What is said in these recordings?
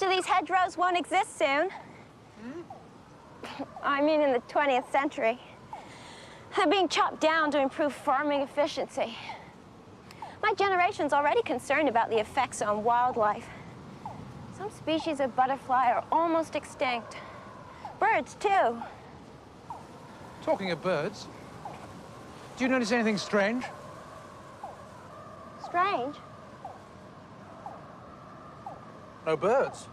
most of these hedgerows won't exist soon. I mean in the 20th century. They're being chopped down to improve farming efficiency. My generation's already concerned about the effects on wildlife. Some species of butterfly are almost extinct. Birds, too. Talking of birds, do you notice anything strange? Strange. No birds.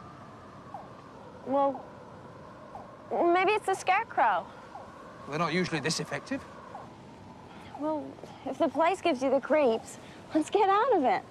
Well, maybe it's the scarecrow. They're not usually this effective. Well, if the place gives you the creeps, let's get out of it.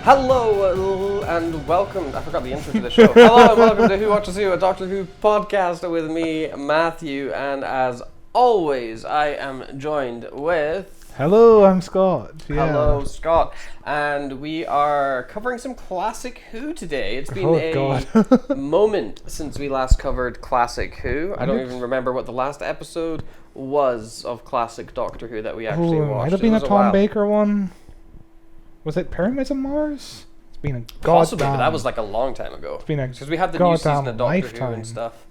Hello and welcome. I forgot the intro to the show. Hello and welcome to Who Watches Who, a Doctor Who podcast with me, Matthew, and as always, I am joined with... Hello, I'm Scott. Yeah. Hello, Scott. And we are covering some classic Who today. It's been a moment since we last covered classic Who. I don't even remember what the last episode was of classic Doctor Who that we actually watched. Might have been a Tom Baker one. Was it Pyramids of Mars? It's been a possibly, but that was like a long time ago. It's been a because we had the new season of Doctor lifetime. Who and stuff.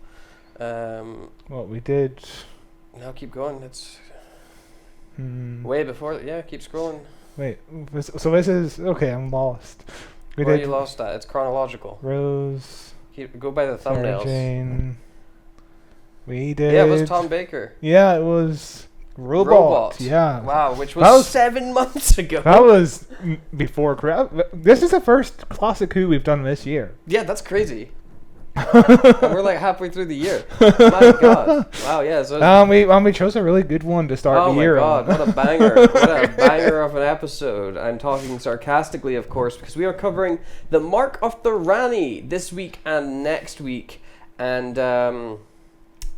What we did. No, keep going. It's way before. Yeah, keep scrolling. Wait, so this is okay. I'm lost. Where are you lost at? It's chronological. Rose. Go by the thumbnails. Jane. We did. Yeah, it was Tom Baker. Yeah, it was. Robot. Yeah. Wow, which was 7 months ago. That was before. This is the first classic Who we've done this year. Yeah, that's crazy. And we're like halfway through the year. My God. Wow, yeah. So we chose a really good one to start the year. Oh my God, what a banger. What a banger of an episode. I'm talking sarcastically, of course, because we are covering the Mark of the Rani this week and next week. And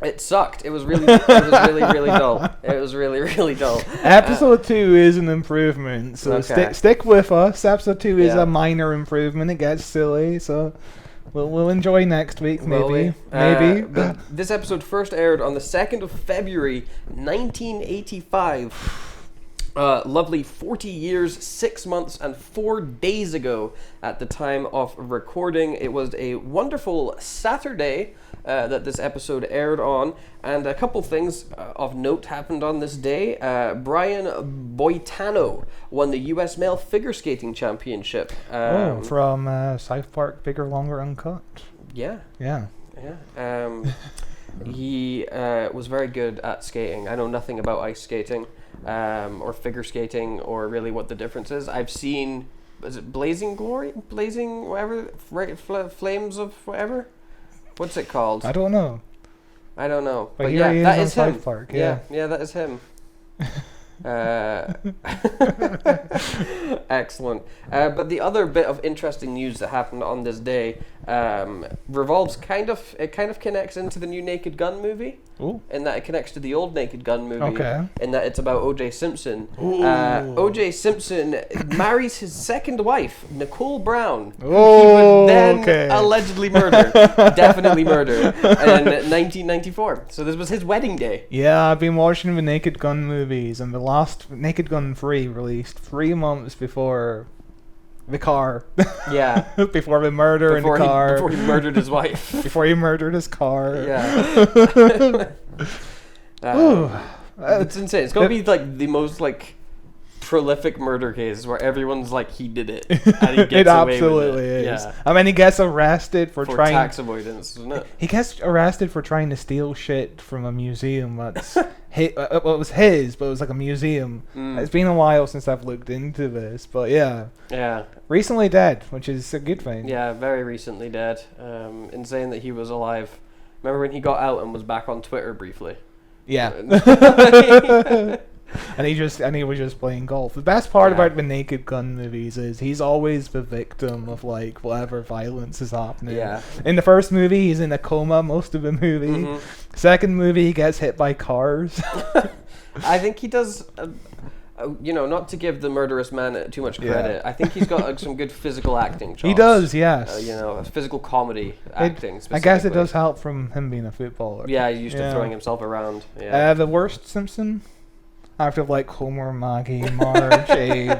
it sucked. It was really dull. It was really dull. Episode 2 is an improvement, so okay. stick with us. Episode 2 is a minor improvement. It gets silly, so we'll enjoy next week, maybe. But this episode first aired on the 2nd of February, 1985. Lovely 40 years, 6 months, and 4 days ago at the time of recording. It was a wonderful Saturday that this episode aired on, and a couple things of note happened on this day. Brian Boitano won the US Male Figure Skating Championship. From South Park Bigger, Longer, Uncut? Yeah. He was very good at skating. I know nothing about ice skating or figure skating or really what the difference is. I've seen, is it Blazing Glory? Blazing whatever? Flames of whatever? What's it called? I don't know. But yeah, that is him. South Park, yeah, that is him. Excellent. But the other bit of interesting news that happened on this day revolves kind of connects into the new Naked Gun movie. Ooh. In that it connects to the old Naked Gun movie. Okay. In that it's about O.J. Simpson. O.J. Simpson marries his second wife, Nicole Brown, who he would then allegedly murder, definitely murder, in 1994. So this was his wedding day. Yeah, I've been watching the Naked Gun movies, and the last Naked Gun 3 released 3 months before the car. Yeah. Before the murder in the car. Before he murdered his wife. Before he murdered his car. Yeah. It's insane. It's gonna be like the most like prolific murder case where everyone's like he did it and he gets it away absolutely with it. is. Yeah. I mean, he gets arrested for trying tax avoidance, isn't it? He gets arrested for trying to steal shit from a museum that's it was his, but it was like a museum. It's been a while since I've looked into this, but yeah. Recently dead, which is a good thing. Yeah, very recently dead. Insane that he was alive. Remember when he got out and was back on Twitter briefly? Yeah. And he was just playing golf. The best part about the Naked Gun movies is he's always the victim of like whatever violence is happening. Yeah. In the first movie, he's in a coma most of the movie. Second movie, he gets hit by cars. I think he does not to give the murderous man too much credit, I think he's got some good physical acting chops. He does, yes. Physical comedy acting. I guess it does help from him being a footballer. Yeah, he's used to throwing himself around. Yeah. The worst Simpson? After Homer, Maggie, Marge, Abe.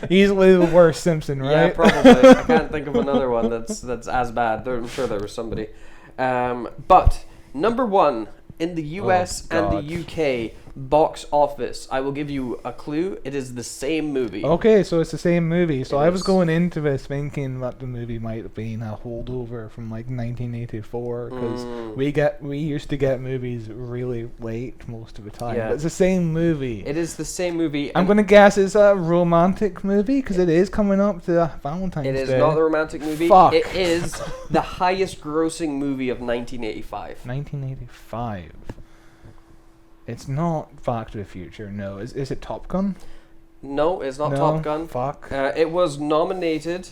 Easily the worst Simpson, right? Yeah, probably. I can't think of another one that's as bad. I'm sure there was somebody. But number one in the US and the UK box office, I will give you a clue. It is the same movie. Okay, so it's the same movie. So I was going into this thinking that the movie might have been a holdover from 1984, because we used to get movies really late most of the time. Yeah. But it's the same movie. It is the same movie. I'm gonna guess it's a romantic movie because it is coming up to Valentine's Day. It is not a romantic movie. Fuck. It is the highest grossing movie of 1985. 1985. It's not Back to the Future, no. Is it Top Gun? No, it's not No, Top Gun. Fuck. It was nominated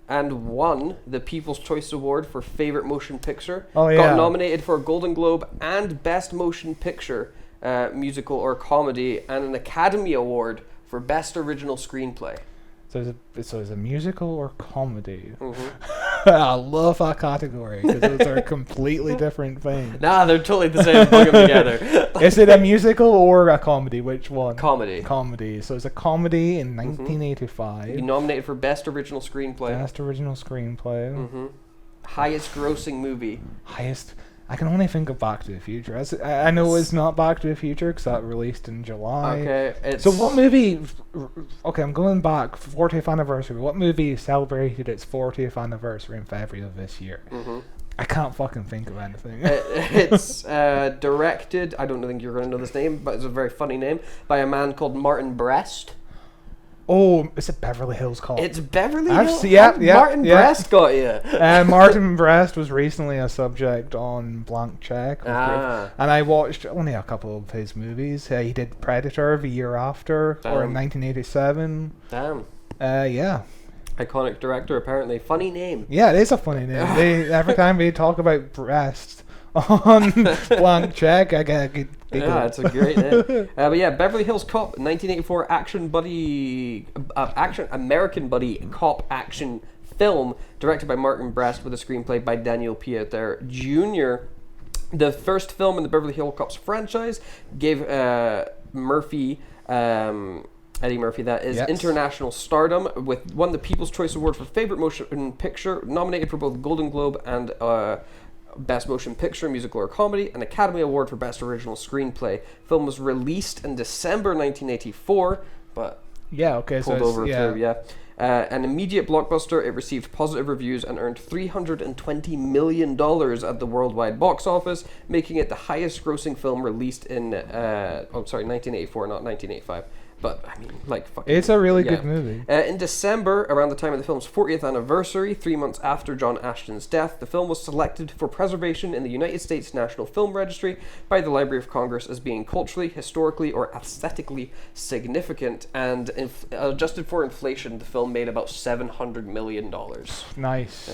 and won the People's Choice Award for Favorite Motion Picture. Oh, yeah. Got nominated for a Golden Globe and Best Motion Picture, musical or comedy, and an Academy Award for Best Original Screenplay. So it's a musical or comedy? Mm-hmm. I love that category because those are completely different things. Nah, they're totally the same. Put them together. Is it a musical or a comedy? Which one? Comedy. Comedy. So it's a comedy in 1985. Be nominated for Best Original Screenplay. Best Original Screenplay. Mm-hmm. Highest grossing movie. Highest. I can only think of Back to the Future. I know it's not Back to the Future because that released in July. Okay. So what movie... Okay, I'm going back. 40th anniversary. What movie celebrated its 40th anniversary in February of this year? Mm-hmm. I can't fucking think of anything. It's directed, I don't think you're going to know this name, but it's a very funny name, by a man called Martin Brest. Oh, is it Beverly Hills Cop? It's Beverly Hills? Martin Brest got you. Martin Brest was recently a subject on Blank Check. And I watched only a couple of his movies. He did Predator the year after, or in 1987. Damn. Yeah. Iconic director, apparently. Funny name. Yeah, it is a funny name. Every time they talk about breasts on Blank Check, I get a giggle. Yeah, it's a great name. But yeah, Beverly Hills Cop, 1984 American buddy cop action film, directed by Martin Brest with a screenplay by Daniel Pieter Jr. The first film in the Beverly Hills Cops franchise gave Eddie Murphy, that is, international stardom, won the People's Choice Award for Favorite Motion Picture, nominated for both Golden Globe and Best Motion Picture, Musical or Comedy, an Academy Award for Best Original Screenplay. Film was released in December 1984, but pulled over through, an immediate blockbuster. It received positive reviews and earned $320 million at the worldwide box office, making it the highest grossing film released in 1984, not 1985. But, I mean, fucking... It's a really good movie. In December, around the time of the film's 40th anniversary, 3 months after John Ashton's death, the film was selected for preservation in the United States National Film Registry by the Library of Congress as being culturally, historically, or aesthetically significant. And adjusted for inflation, the film made about $700 million. Nice.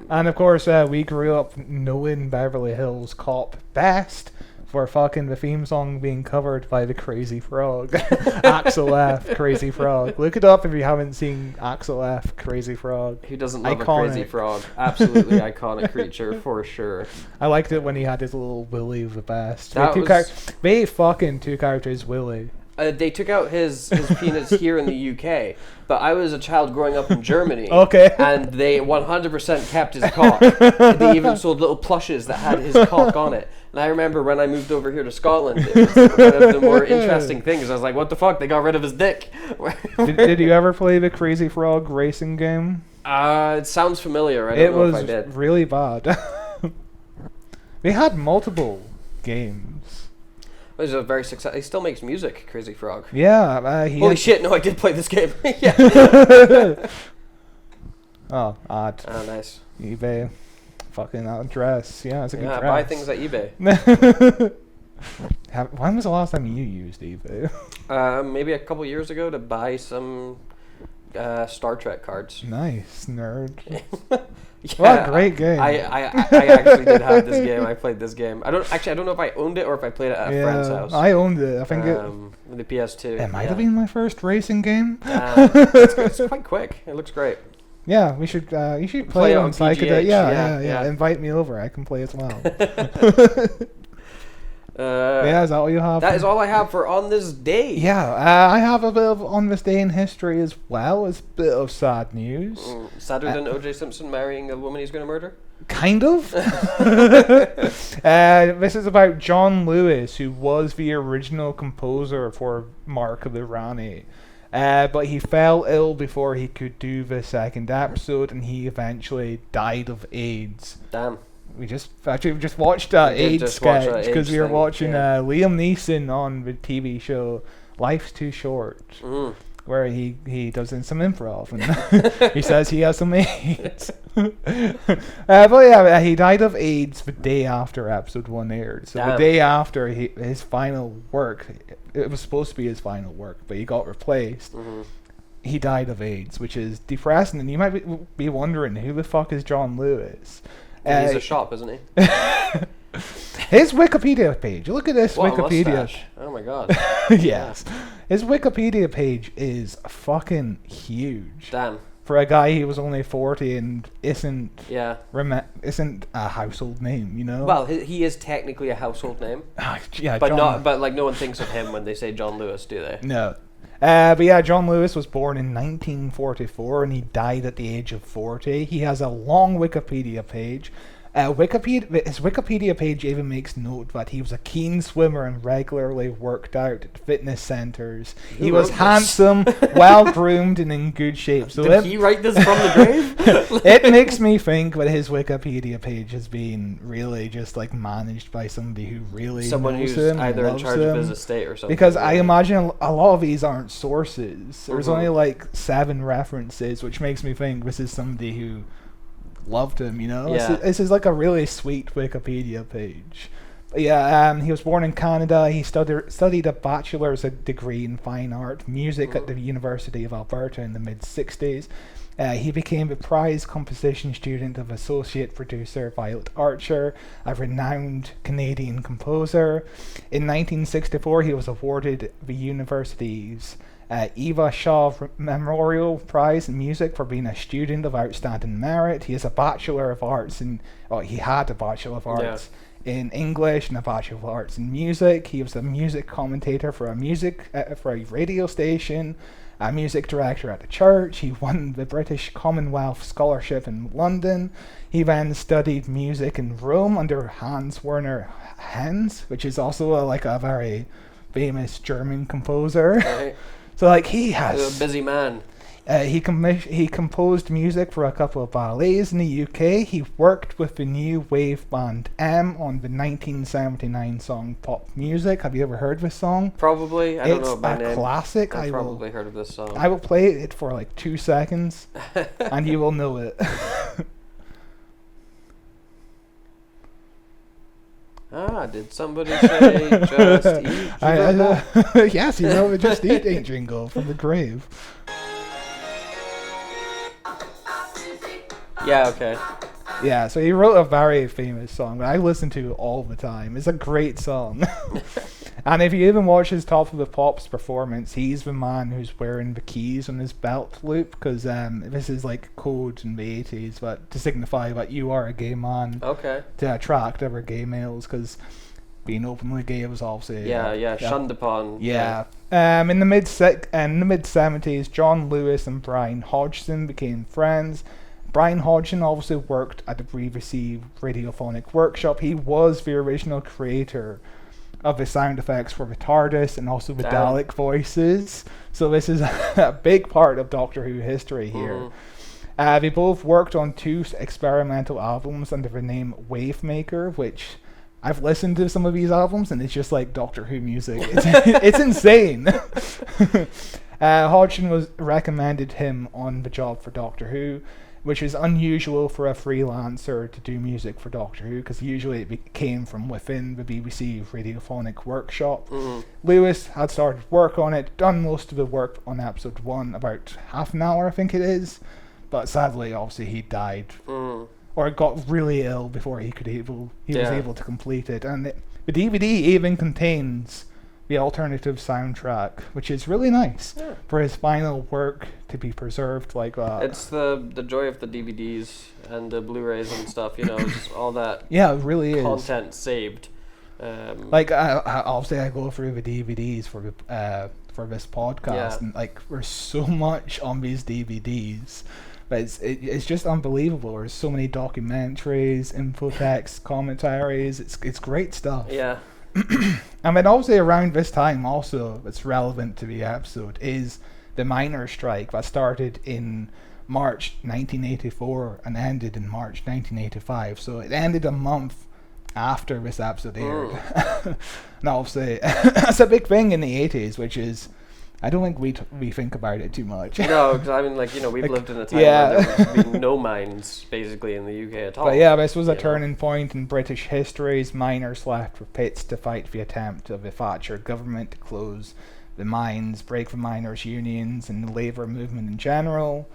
And, of course, we grew up knowing Beverly Hills Cop best for fucking the theme song being covered by the Crazy Frog. Axel F. Crazy Frog. Look it up if you haven't seen Axel F. Crazy Frog. Who doesn't love a Crazy Frog? Absolutely iconic creature, for sure. I liked it when he had his little Willy the best. They fucking took out his Willy. They took out his penis here in the UK, but I was a child growing up in Germany. Okay. And they 100% kept his cock. They even sold little plushes that had his cock on it. And I remember when I moved over here to Scotland, it was one of the more interesting things. I was like, what the fuck? They got rid of his dick. Did you ever play the Crazy Frog racing game? It sounds familiar. I don't know if I did. It was really bad. They had multiple games. He's a very successful. He still makes music, Crazy Frog. Yeah. Holy shit! No, I did play this game. Yeah. Oh, odd. Oh, nice. eBay. Fucking address. Yeah, it's a good dress. Buy things at eBay. When was the last time you used eBay? Maybe a couple years ago to buy some Star Trek cards. Nice, nerd. Yeah, What a great game. I actually did have this game. I played this game. I don't know if I owned it or if I played it at a friend's house. I owned it. I think the PS2. it might have been my first racing game. It's quite quick. It looks great. Yeah, you should play it on Psychedelic. Yeah. Invite me over. I can play as well. Yeah, is that all you have? That is all I have for On This Day. Yeah, I have a bit of On This Day in history as well. It's a bit of sad news. Sadder than O.J. Simpson marrying a woman he's going to murder? Kind of. This is about John Lewis, who was the original composer for Mark of the Rani. But he fell ill before he could do the second episode, and he eventually died of AIDS. Damn. We just watched that AIDS sketch because we were watching Liam Neeson on the TV show Life's Too Short, where he does some improv and he says he has some AIDS. But yeah, he died of AIDS the day after episode 1 aired. So the day after his final work, it was supposed to be his final work, but he got replaced. He died of AIDS, which is depressing. And you might be wondering, who the fuck is John Lewis? He's a shop, isn't he? His Wikipedia page. Look at this Wikipedia. Mustache. Oh my god. Yes. His Wikipedia page is fucking huge. Damn. For a guy who was only 40 and isn't a household name, you know? Well, he is technically a household name. Yeah, but no one thinks of him when they say John Lewis, do they? No. But yeah, John Lewis was born in 1944 and he died at the age of 40. He has a long Wikipedia page. His Wikipedia page even makes note that he was a keen swimmer and regularly worked out at fitness centers. He was handsome, well groomed, and in good shape. So did he write this from the grave? It makes me think that his Wikipedia page has been really just like managed by somebody who really knows him, either in charge of his estate or something. Because I imagine a lot of these aren't sources. There's only like 7 references, which makes me think this is somebody who loved him, you know? Yeah. This is like a really sweet Wikipedia page. But yeah, he was born in Canada. He studied a bachelor's degree in fine art music at the University of Alberta in the mid-60s. He became a prize composition student of associate producer Violet Archer, a renowned Canadian composer. In 1964, he was awarded the university's Eva Shaw Memorial Prize in Music for being a student of outstanding merit. He has a Bachelor of Arts he had a Bachelor of Arts in English and a Bachelor of Arts in Music. He was a music commentator for a radio station, a music director at the church. He won the British Commonwealth Scholarship in London. He then studied music in Rome under Hans Werner Henze, which is also a very famous German composer. Right. So he has a busy man. He composed music for a couple of ballets in the UK. He worked with the new wave band M on the 1979 song Pop Music. Have you ever heard this song? Probably. I don't know by name. It's a classic. I've probably heard of this song. I will play it for 2 seconds, and you will know it. Did somebody say just eat? Yes, you know the Just Eating jingle from the grave. Yeah, okay. Yeah, so he wrote a very famous song that I listen to all the time. It's a great song. And if you even watch his Top of the Pops performance, he's the man who's wearing the keys on his belt loop, because this is code in the 80s, but to signify that you are a gay man. Okay. To attract other gay males, because being openly gay was obviously shunned upon. Yeah. In the mid 70s, John Lewis and Brian Hodgson became friends. Brian Hodgson obviously worked at the BBC Radiophonic Workshop. He was the original creator of the sound effects for the TARDIS and also the Dalek voices. So this is a big part of Doctor Who history here. They both worked on 2 experimental albums under the name Wavemaker, which I've listened to some of these albums and it's just like Doctor Who music. It's insane. Hodgson recommended him on the job for Doctor Who. which is unusual for a freelancer to do music for Doctor Who, because usually it came from within the BBC radiophonic workshop. Lewis had started work on it, done most of the work on episode 1, about half an hour I think it is, but sadly obviously he died, or got really ill before he was able to complete it. And the DVD even contains the alternative soundtrack, which is really nice for his final work to be preserved like that. It's the joy of the DVDs and the Blu-rays and stuff, you know, just all that it really content saved. Like, obviously I go through the DVDs for this podcast, and like there's so much on these DVDs, but it's just unbelievable. There's so many documentaries, infotext, commentaries. It's great stuff. Yeah. And then obviously around this time also, it's relevant to the episode, is the miners' strike that started in March 1984 and ended in March 1985. So it ended a month after this episode aired. And obviously that's a big thing in the 80s, which is, I don't think we think about it too much. No, because I mean, like, you know, we've lived in a time where there's been no mines basically in the UK at all. But yeah, this was a turning point in British history as miners left for pits to fight the attempt of the Thatcher government to close the mines, break the miners' unions and the labour movement in general.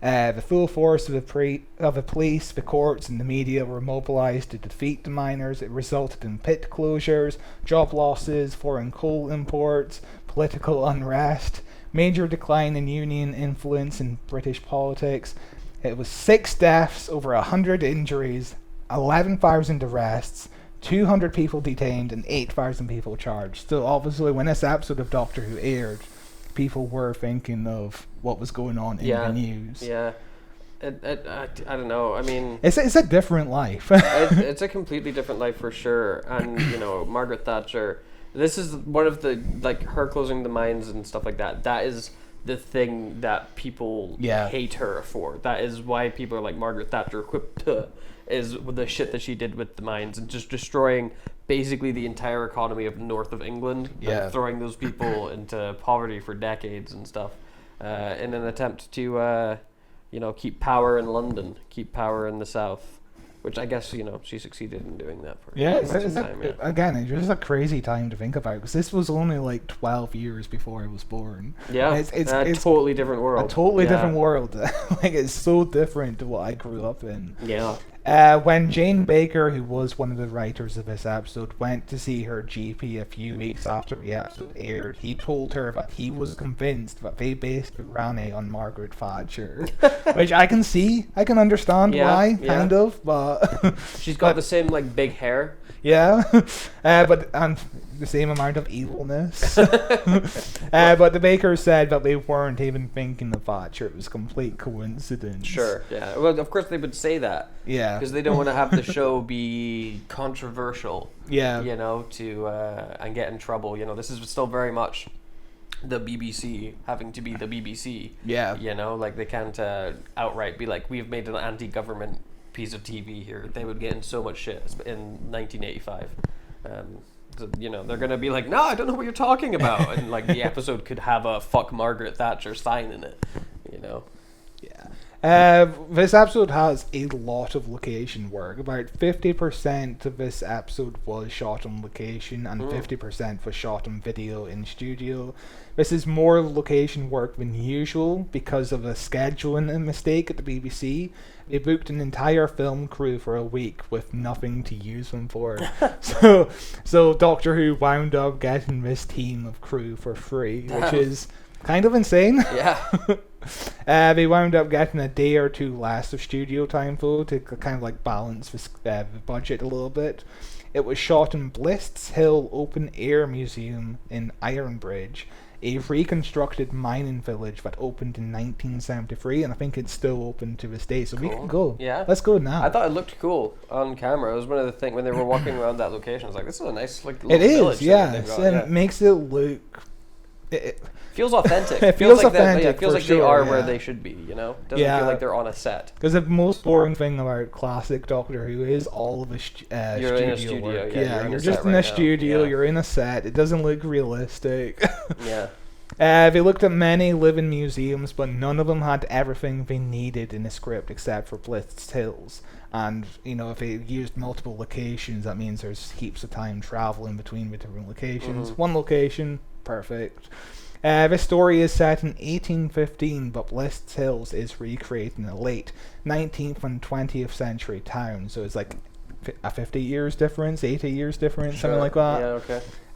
The full force of the police, the courts and the media were mobilised to defeat the miners. It resulted in pit closures, job losses, foreign coal imports, political unrest, major decline in union influence in British politics. It was 6 deaths, over 100 injuries, 11,000 arrests, 200 people detained and 8,000 people charged. So obviously when this episode of Doctor Who aired, people were thinking of what was going on in the news. Yeah. I don't know. I mean, it's a different life. It's a completely different life for sure. And, you know, Margaret Thatcher, this is one of the, like, her closing the mines and stuff like that. That is the thing that people hate her for. That is why people are like, Margaret Thatcher is the shit that she did with the mines and just destroying basically the entire economy of north of England, and throwing those people into poverty for decades and stuff, in an attempt to, you know, keep power in London, keep power in the south. Which I guess, you know, she succeeded in doing that for time. Again, it's just a crazy time to think about, because this was only like 12 years before I was born. Yeah, it's a totally different world. A totally different world. Like, it's so different to what I grew up in. Yeah. When Jane Baker, who was one of the writers of this episode, went to see her GP a few weeks after the episode aired, he told her that he was convinced that they based Rani on Margaret Thatcher. Which I can see, I can understand why, kind of, but... She's got the same, like, big hair. Yeah, but the same amount of evilness. But the Bakers said that they weren't even thinking of Thatcher. It was complete coincidence. Sure, yeah. Well, of course they would say that. Yeah. Because they don't want to have the show be controversial. Yeah. You know, and get in trouble. You know, this is still very much the BBC having to be the BBC. Yeah. You know, like they can't outright be like, we've made an anti-government piece of TV here. They would get in so much shit in 1985. You know, they're gonna be like, no, I don't know what you're talking about, and like the episode could have a "fuck Margaret Thatcher" sign in it. You know. Yeah. This episode has a lot of location work. About 50% of this episode was shot on location, and 50% was shot on video in studio. This is more location work than usual because of a scheduling mistake at the BBC. They booked an entire film crew for a week with nothing to use them for. So Doctor Who wound up getting this team of crew for free, which is kind of insane. Yeah. They wound up getting a day or two less of studio time, though, to kind of like balance the budget a little bit. It was shot in Bliss Hill Open Air Museum in Ironbridge, a reconstructed mining village that opened in 1973, and I think it's still open to this day, so we can go. Yeah. Let's go now. I thought it looked cool on camera. It was one of the things when they were walking around that location. I was like, this is a nice, like, little village. It makes it look... It feels authentic. It feels like authentic. It feels like they are where they should be, you know? Doesn't feel like they're on a set. Because the most boring thing about classic Doctor Who is all of the you're in a studio work. Yeah, you're just in a studio, you're in a set. It doesn't look realistic. Yeah. They looked at many living museums, but none of them had everything they needed in the script except for Bliss Hills. And, if they used multiple locations, that means there's heaps of time traveling between the different locations. One location, perfect. This story is set in 1815, but Bliss Hills is recreated in a late 19th and 20th century town. So it's like a 50 years difference, 80 years difference, something like that. Yeah,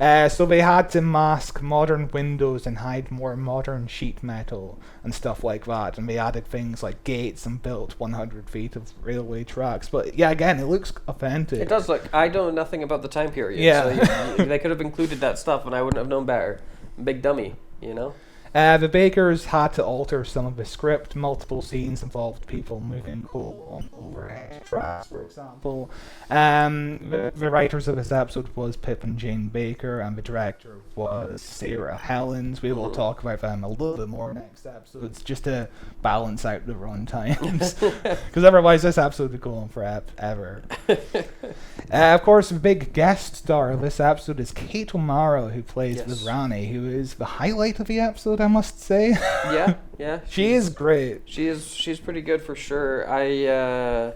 okay. So they had to mask modern windows and hide more modern sheet metal and stuff like that. And they added things like gates and built 100 feet of railway tracks. But yeah, again, it looks authentic. It does look. I know nothing about the time period. Yeah. So they could have included that stuff and I wouldn't have known better. Big dummy, The Bakers had to alter some of the script. Multiple scenes involved people moving coal on overhead tracks, for example. The writers of this episode was Pip and Jane Baker, and the director was Sarah Helens. We will talk about them a little bit more next episodes, just to balance out the run times. Because otherwise this episode would go on forever. Of course, the big guest star of this episode is Kate O'Mara, who plays with Rani, who is the highlight of the episode, I must say. Yeah. She is great. She's pretty good for sure. Her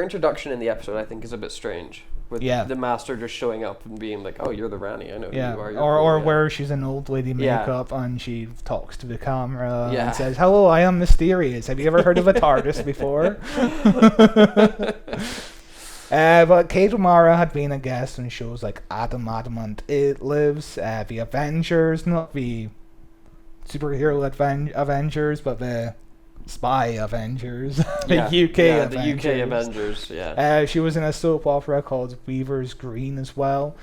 introduction in the episode I think is a bit strange. With the master just showing up and being like, "Oh, you're the Rani. I know who you are." Or where she's in old lady makeup and she talks to the camera and says, "Hello, I am mysterious. Have you ever heard of a TARDIS before?" But Kate O'Mara had been a guest on shows like Adam Adamant, It Lives, the Avengers, not the superhero Avengers, but the spy Avengers, the UK Avengers. She was in a soap opera called Weaver's Green as well.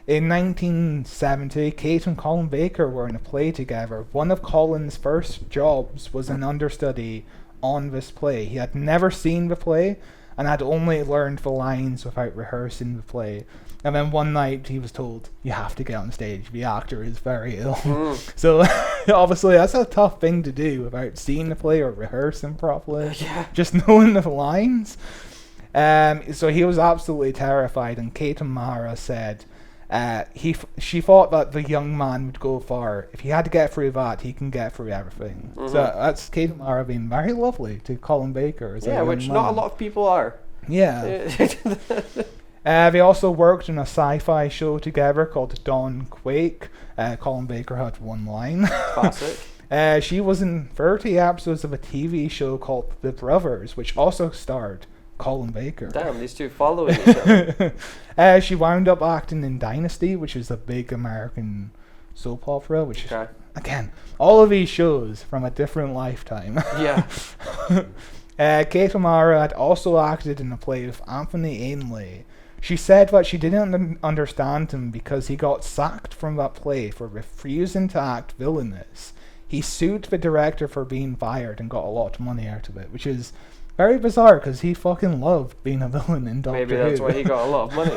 In 1970, Kate and Colin Baker were in a play together. One of Colin's first jobs was an understudy on this play. He had never seen the play and had only learned the lines without rehearsing the play. And then one night he was told, "You have to get on stage. The actor is very ill." So obviously that's a tough thing to do without seeing the play or rehearsing properly. Just knowing the lines. So he was absolutely terrified, and Kate O'Mara said she thought that the young man would go far. If he had to get through that, he can get through everything. So that's Kate O'Mara being very lovely to Colin Baker. Which not a lot of people are. Yeah. They also worked on a sci-fi show together called Dawn Quake. Colin Baker had one line. Classic. She was in 30 episodes of a TV show called The Brothers, which also starred Colin Baker. Damn, these two following each other. She wound up acting in Dynasty, which is a big American soap opera, which, again, all of these shows from a different lifetime. Kate O'Mara had also acted in a play with Anthony Ainley. She said that she didn't understand him because he got sacked from that play for refusing to act villainous. He sued the director for being fired and got a lot of money out of it, which is very bizarre because he fucking loved being a villain in Doctor Who. Maybe that's why he got a lot of money.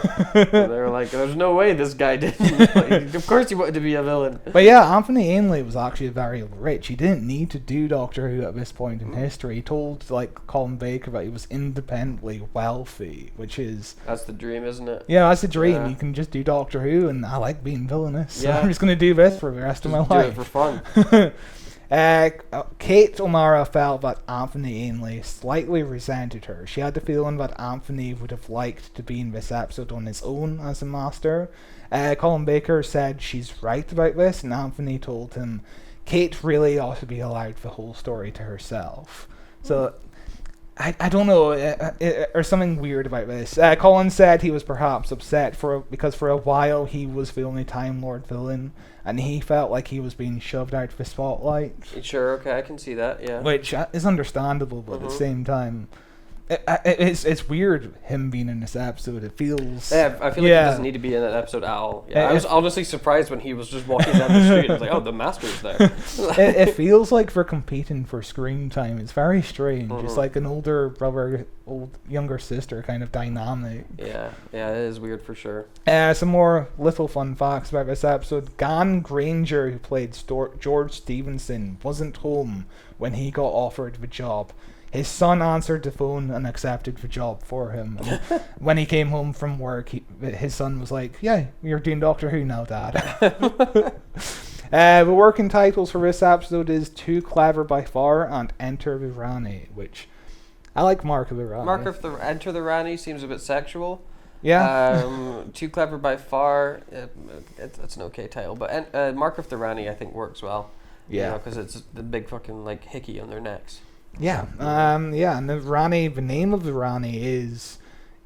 They were like, "There's no way this guy didn't." Like, of course he wanted to be a villain. But yeah, Anthony Ainley was actually very rich. He didn't need to do Doctor Who at this point in history. He told Colin Baker that he was independently wealthy, which is... That's the dream, isn't it? Yeah, that's the dream. Yeah. You can just do Doctor Who, and I like being villainous. So I'm just going to do this for the rest of my life. Do it for fun. Kate O'Mara felt that Anthony Ainley slightly resented her. She had the feeling that Anthony would have liked to be in this episode on his own as a master. Colin Baker said she's right about this, and Anthony told him Kate really ought to be allowed the whole story to herself. So I don't know, there's something weird about this. Colin said he was perhaps upset because for a while he was the only Time Lord villain, and he felt like he was being shoved out of the spotlight. Sure, okay, I can see that, yeah. Which is understandable, but at the same time, it's weird him being in this episode. It feels... Yeah, I feel like he doesn't need to be in that episode at all. Yeah, I was honestly surprised when he was just walking down the street. I was like, oh, the master's there. It feels like they're competing for screen time. It's very strange. It's like an older brother, younger sister kind of dynamic. Yeah, it is weird for sure. Some more little fun facts about this episode. Gan Granger, who played George Stevenson, wasn't home when he got offered the job. His son answered the phone and accepted the job for him. And when he came home from work, his son was like, "Yeah, you're doing Doctor Who now, Dad." The working titles for this episode is Too Clever by Far and Enter the Rani, which I like Mark of the Rani. Enter the Rani seems a bit sexual. Yeah. Too Clever by Far, it's an okay title, but Mark of the Rani I think works well. Yeah. Because it's the big fucking like hickey on their necks. Yeah. And the Rani, the name of the Rani is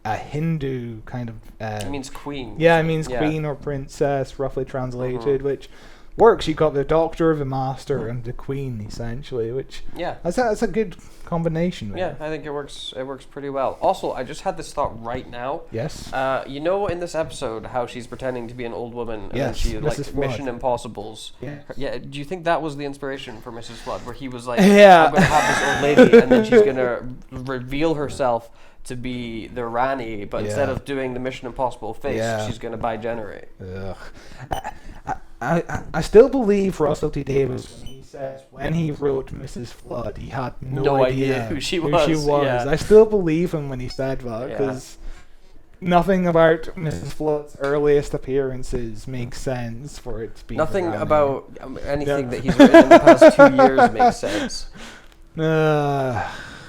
a Hindu kind of... it means queen. Yeah, it means queen or princess, roughly translated, which works. You got the doctor, the master, and the queen, essentially, which... Yeah. That's a good combination. There. Yeah, I think it works pretty well. Also, I just had this thought right now. Yes. In this episode, how she's pretending to be an old woman, and then she like Mission Impossibles. Yes. Yeah. Do you think that was the inspiration for Mrs. Flood, where he was like, Yeah. I'm gonna have this old lady, and then she's gonna reveal herself to be the Rani, but instead of doing the Mission Impossible face, she's gonna bi-generate. Ugh. I still believe Russell T Davies when he says when he wrote Mrs. Flood he had no idea who she was. Yeah. I still believe him when he said that, because nothing about Mrs. Flood's earliest appearances makes sense for it to be. Nothing about anything that he's written in the past 2 years makes sense.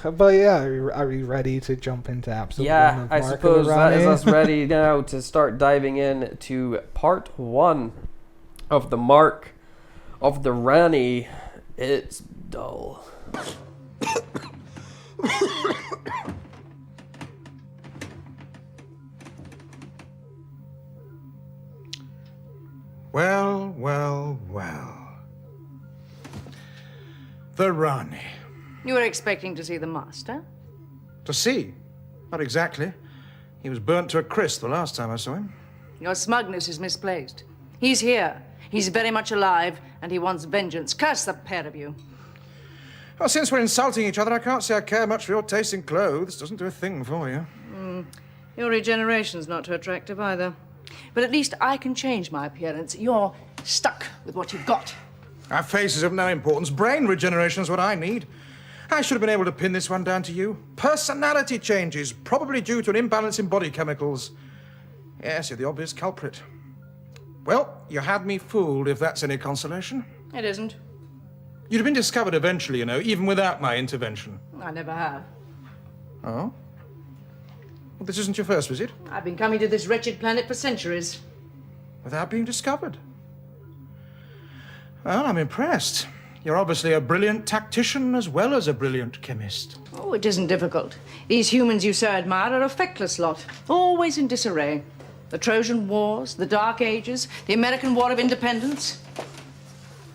But yeah, are we ready to jump into episode 1 of I Mark suppose of the that is Rani? us ready now to start diving in to part 1 of the Mark of the Rani. It's dull. Well, well, well. The Rani. You were expecting to see the master? To see? Not exactly. He was burnt to a crisp the last time I saw him. Your smugness is misplaced. He's here. He's very much alive, and he wants vengeance. Curse the pair of you. Well, since we're insulting each other, I can't say I care much for your taste in clothes. Doesn't do a thing for you. Your regeneration's not too attractive either. But at least I can change my appearance. You're stuck with what you've got. Our face is of no importance. Brain regeneration is what I need. I should have been able to pin this one down to you. Personality changes, probably due to an imbalance in body chemicals. Yes, you're the obvious culprit. Well, you had me fooled, if that's any consolation. It isn't. You'd have been discovered eventually, you know, even without my intervention. I never have. Oh? Well, this isn't your first visit? I've been coming to this wretched planet for centuries. Without being discovered? Well, I'm impressed. You're obviously a brilliant tactician as well as a brilliant chemist. Oh, it isn't difficult. These humans you so admire are a feckless lot, always in disarray. The Trojan Wars, the Dark Ages, the American War of Independence.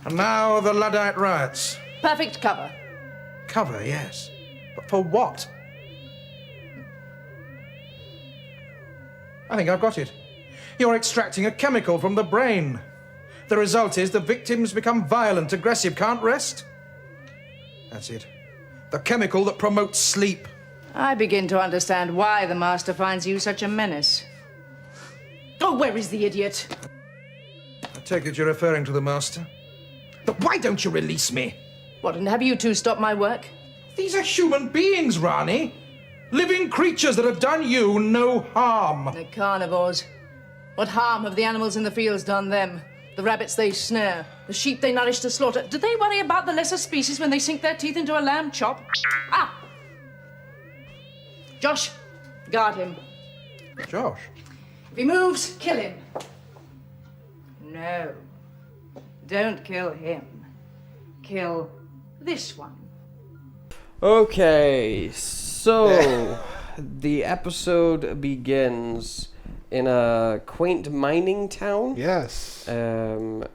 And now the Luddite riots. Perfect cover. Cover, yes. But for what? I think I've got it. You're extracting a chemical from the brain. The result is the victims become violent, aggressive, can't rest. That's it. The chemical that promotes sleep. I begin to understand why the Master finds you such a menace. Oh, where is the idiot? I take it you're referring to the Master. But why don't you release me? What, and have you two stopped my work? These are human beings, Rani. Living creatures that have done you no harm. The carnivores. What harm have the animals in the fields done them? The rabbits they snare, the sheep they nourish to slaughter. Do they worry about the lesser species when they sink their teeth into a lamb chop? Ah! Josh, guard him. Josh? If he moves, kill him. No. Don't kill him. Kill this one. Okay, so the episode begins in a quaint mining town. Yes. And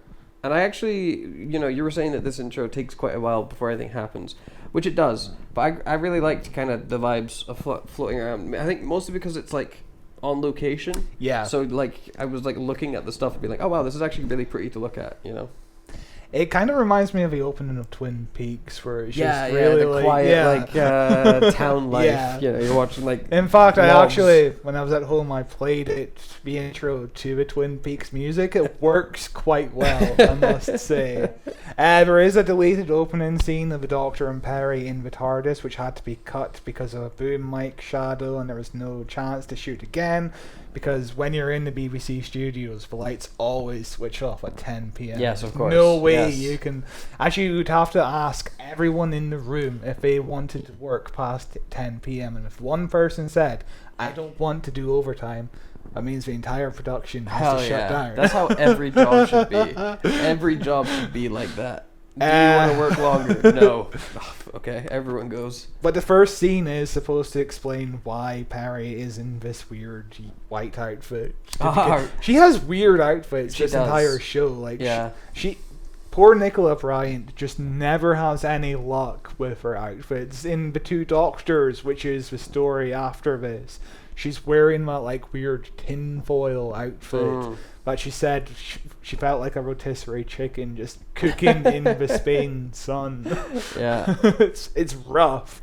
I actually, you were saying that this intro takes quite a while before anything happens, which it does. But I really liked kind of the vibes of floating around. I think mostly because it's like on location. Yeah. So like I was like looking at the stuff and being like, oh wow, this is actually really pretty to look at, It kind of reminds me of the opening of Twin Peaks, where it's just the really quiet town life. Yeah. You're watching like. In fact, I logs. actually, when I was at home, I played it, the intro to the Twin Peaks music. It works quite well, I must say. There is a deleted opening scene of the Doctor and Perry in the TARDIS, which had to be cut because of a boom mic shadow, and there was no chance to shoot again because when you're in the BBC studios, the lights always switch off at 10 p.m. Yes, of course. No way Yes. you can. Actually, you'd have to ask everyone in the room if they wanted to work past 10 p.m. And if one person said, "I don't want to do overtime," that means the entire production has to shut down. That's how every job should be. Every job should be like that. Do you want to work longer? No. Okay, everyone goes. But the first scene is supposed to explain why Perry is in this weird white outfit. She has weird outfits this entire show. Like, she poor Nicola Bryant just never has any luck with her outfits. In The Two Doctors, which is the story after this, she's wearing that like weird tinfoil outfit. But she said she felt like a rotisserie chicken just cooking in the Spain sun. Yeah. it's rough.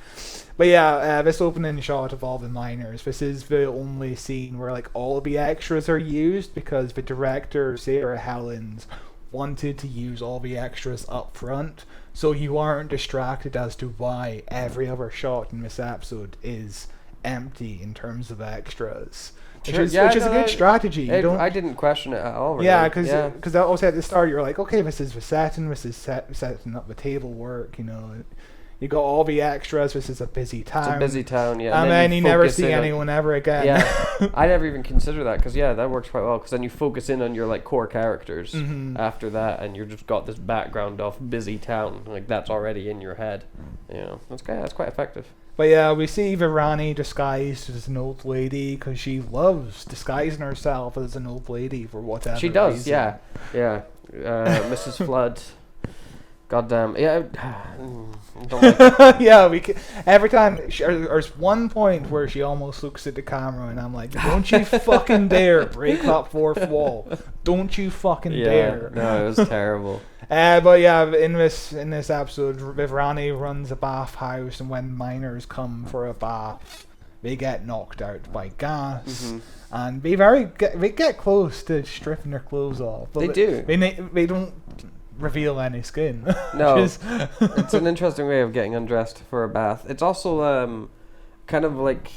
But yeah, this opening shot of all the miners, this is the only scene where like all of the extras are used because the director, Sarah Helens, wanted to use all the extras up front so you aren't distracted as to why every other shot in this episode is empty in terms of extras. Which is a good strategy. I didn't question it at all. Really. Yeah, because also at the start you're like, okay, this is the setting, this is setting up the table work, you know. You got all the extras, this is a busy town. It's a busy town, yeah. And then you never see anyone ever again. Yeah, I never even considered that, because that works quite well, because then you focus in on your like core characters after that, and you've just got this background of busy town, like that's already in your head. You know, that's quite effective. But yeah, we see Rani disguised as an old lady because she loves disguising herself as an old lady for whatever she does, reason. yeah. Mrs. Flood. Goddamn. Yeah. Don't like yeah, every time there's one point where she almost looks at the camera and I'm like, don't you fucking dare break that fourth wall. Don't you fucking dare. No, it was terrible. But yeah, in this episode, Rani runs a bathhouse, and when miners come for a bath, they get knocked out by gas, and they get close to stripping their clothes off. But they do. They don't reveal any skin. No, it's an interesting way of getting undressed for a bath. It's also kind of like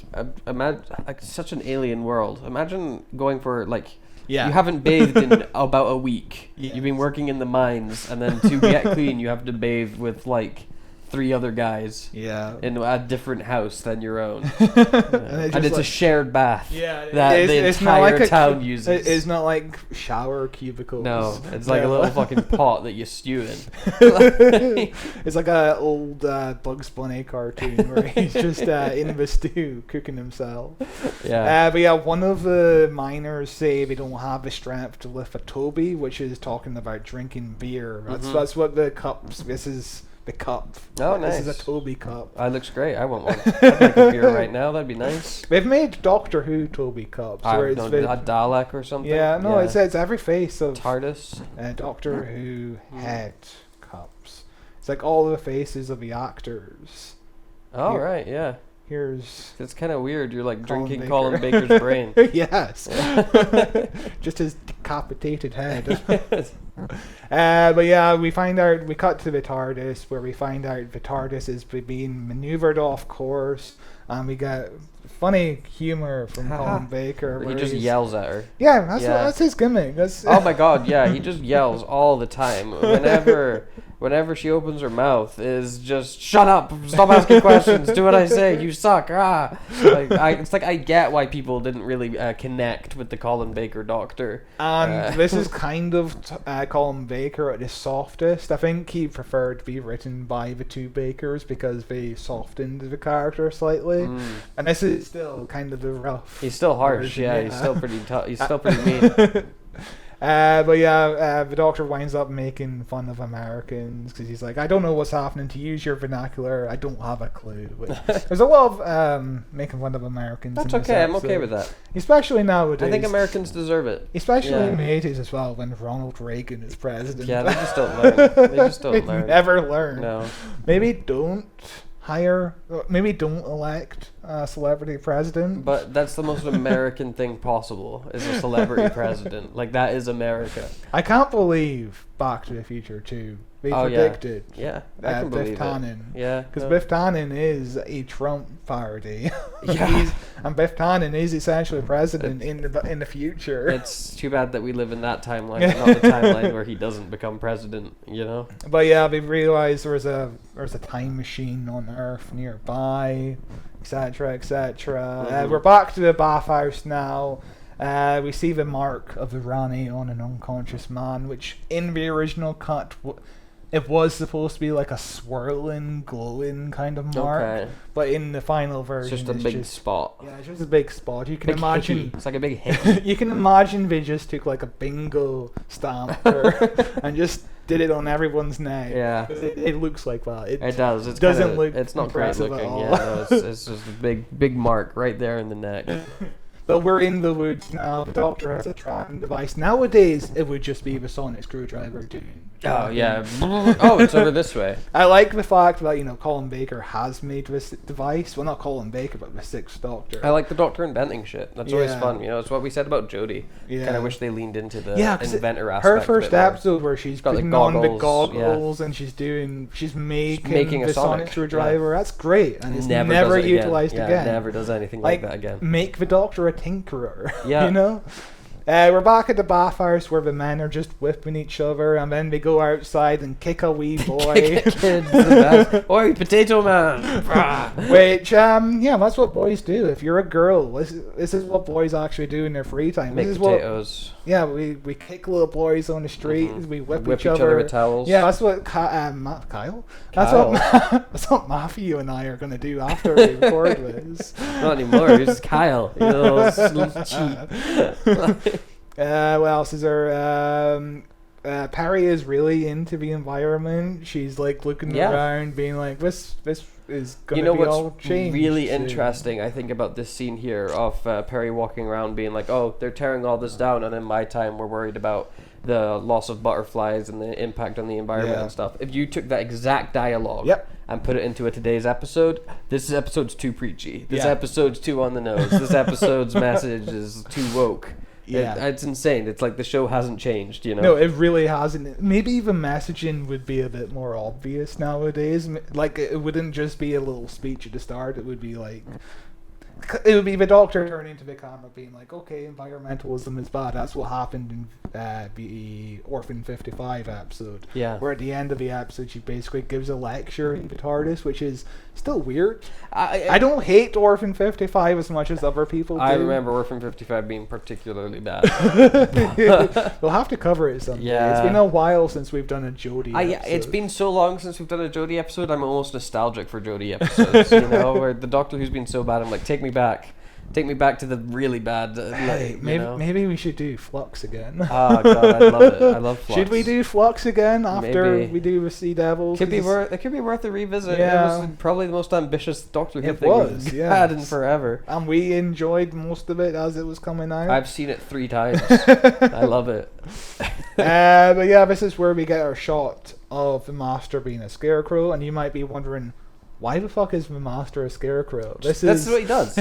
such an alien world. Imagine going for like. Yeah. You haven't bathed in about a week. Yes. You've been working in the mines, and then to get clean, you have to bathe with like 3 other guys. Yeah. In a different house than your own. And it's a shared bath. Yeah. That the entire town uses. It's not like shower cubicles. No, it's like a little fucking pot that you stew in. It's like a old Bugs Bunny cartoon where he's just in the stew cooking himself. Yeah. But yeah, one of the miners say they don't have the strength to lift a Toby, which is talking about drinking beer. That's what the cups. This is. The cup. Oh, nice. This is a Toby cup. That looks great. I want one. I'd like a beer right now. That'd be nice. They've made Doctor Who Toby cups. Where it's a Dalek or something? Yeah, no, it's every face of TARDIS. Doctor Who head cups. It's like all the faces of the actors. Oh, right, yeah. It's kind of weird. You're like drinking Colin Baker's brain. Yes. Just his decapitated head. But yeah, we cut to the TARDIS, where we find out the TARDIS is being maneuvered off course, and we get funny humor from Colin Baker. He just yells at her. Yeah, that's his gimmick. Oh my god, yeah, he just yells all the time. Whenever she opens her mouth, is just shut up, stop asking questions, do what I say, you suck. It's like I get why people didn't really connect with the Colin Baker Doctor. And this is kind of Colin Baker at his softest. I think he preferred to be written by the 2 Bakers because they softened the character slightly. And this is still kind of the rough. He's still harsh, version, he's still pretty tough. He's still pretty mean. But yeah, the Doctor winds up making fun of Americans because he's like, I don't know what's happening. To use your vernacular, I don't have a clue. There's a lot of making fun of Americans. That's okay. I'm okay with that. Especially nowadays. I think Americans deserve it. Especially in the 80s as well, when Ronald Reagan is president. Yeah, they just don't learn. They just don't learn. Never learn. No. Maybe don't elect a celebrity president. But that's the most American thing possible, is a celebrity president. Like, that is America. I can't believe Back to the Future 2. they predicted. Yeah, I can Biff believe Tannen. it. Yeah, because Biff Tannen is a Trump parody. And Biff Tannen is essentially president in the future. It's too bad that we live in that timeline, not the timeline where he doesn't become president. You know. But yeah, they realized there's a time machine on Earth nearby, etc., etc. We're back to the bathhouse now. We see the mark of the Rani on an unconscious man, which in the original cut, it was supposed to be like a swirling, glowing kind of mark. But in the final version, it's just a big spot. Yeah, it's just a big spot. You can imagine. Hickey. It's like a big hickey. You can imagine they just took like a bingo stamper and just did it on everyone's neck. Yeah. It looks like that. It does. It doesn't look. It's not great looking. Yeah, no, it's just a big mark right there in the neck. But we're in the woods now. The Doctor has a tracking device. Nowadays, it would just be the sonic screwdriver doing. Oh yeah. Oh, it's over this way. I like the fact that Colin Baker has made this device. Well, not Colin Baker, but the Sixth Doctor. I like the Doctor inventing shit. That's always fun. It's what we said about Jodie. Yeah. Kind of wish they leaned into the inventor aspect. Her first episode where she's got putting on the goggles and she's making a sonic screwdriver. That's great, and it's never utilized again. Never does anything like that again. Make the Doctor a tinkerer. Yeah. We're back at the bathhouse where the men are just whipping each other, and then they go outside and kick a wee boy. Oi, potato man! Which, that's what boys do. If you're a girl, this is what boys actually do in their free time. Make potatoes. We kick little boys on the street. Mm-hmm. We whip each other with towels. Yeah, that's what Kyle. That's what Matthew and I are gonna do after we record this. Not anymore. He's Kyle. Cheap. What else is there? Perry is really into the environment. She's like looking around, being like, "This is going to be all changed." Really interesting, I think, about this scene here of Perry walking around, being like, "Oh, they're tearing all this down, and in my time, we're worried about the loss of butterflies and the impact on the environment and stuff." If you took that exact dialogue and put it into today's episode, this episode's too preachy. This episode's too on the nose. This episode's message is too woke. Yeah, it's insane. It's like the show hasn't changed, No, it really hasn't. Maybe the messaging would be a bit more obvious nowadays. Like, it wouldn't just be a little speech at the start. It would be like... It would be the Doctor turning to the camera being like, okay, environmentalism is bad. That's what happened in the Orphan 55 episode. Yeah. Where at the end of the episode, she basically gives a lecture in the TARDIS, which is still weird. I don't hate Orphan 55 as much as other people do. I remember Orphan 55 being particularly bad. We'll have to cover it someday. Yeah. It's been a while since we've done a Jodie episode. It's been so long since we've done a Jodie episode, I'm almost nostalgic for Jodie episodes, where the Doctor who's been so bad, I'm like, take me back to the really bad. Maybe we should do Flux again. Oh god, I love it. I love Flux. Should we do Flux again after we do the Sea Devils? It could be worth a revisit. Yeah. It was probably the most ambitious Doctor Who thing we've had in forever. And we enjoyed most of it as it was coming out. I've seen it 3 times. I love it. But yeah, this is where we get our shot of the Master being a scarecrow, and you might be wondering, why the fuck is the Master a scarecrow? That's what he does.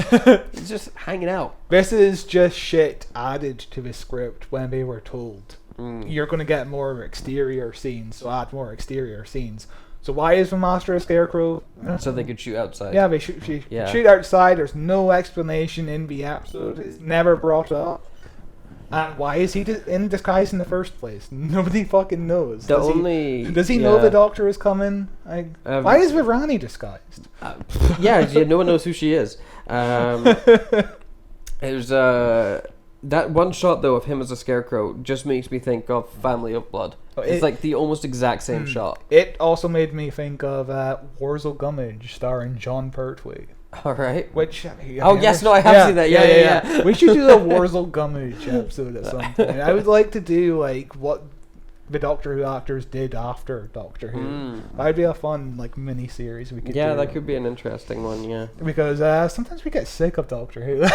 He's just hanging out. This is just shit added to the script when they were told you're going to get more exterior scenes, so add more exterior scenes. So why is the Master a scarecrow? So they could shoot outside. Yeah, they shoot outside. There's no explanation in the episode. It's never brought up. And why is he in disguise in the first place? Nobody fucking knows. Does he know the Doctor is coming? Why is Rani disguised? No one knows who she is. There's that one shot though of him as a scarecrow just makes me think of Family of Blood. It's like the almost exact same shot. It also made me think of Wurzel Gummidge starring John Pertwee. All right. Which? I have seen that. Yeah. We should do a Wurzel Gummidge episode at some point. I would like to do like what the Doctor Who actors did after Doctor Who. That'd be a fun mini series we could do. Yeah, that could be an interesting one. Yeah. Because sometimes we get sick of Doctor Who.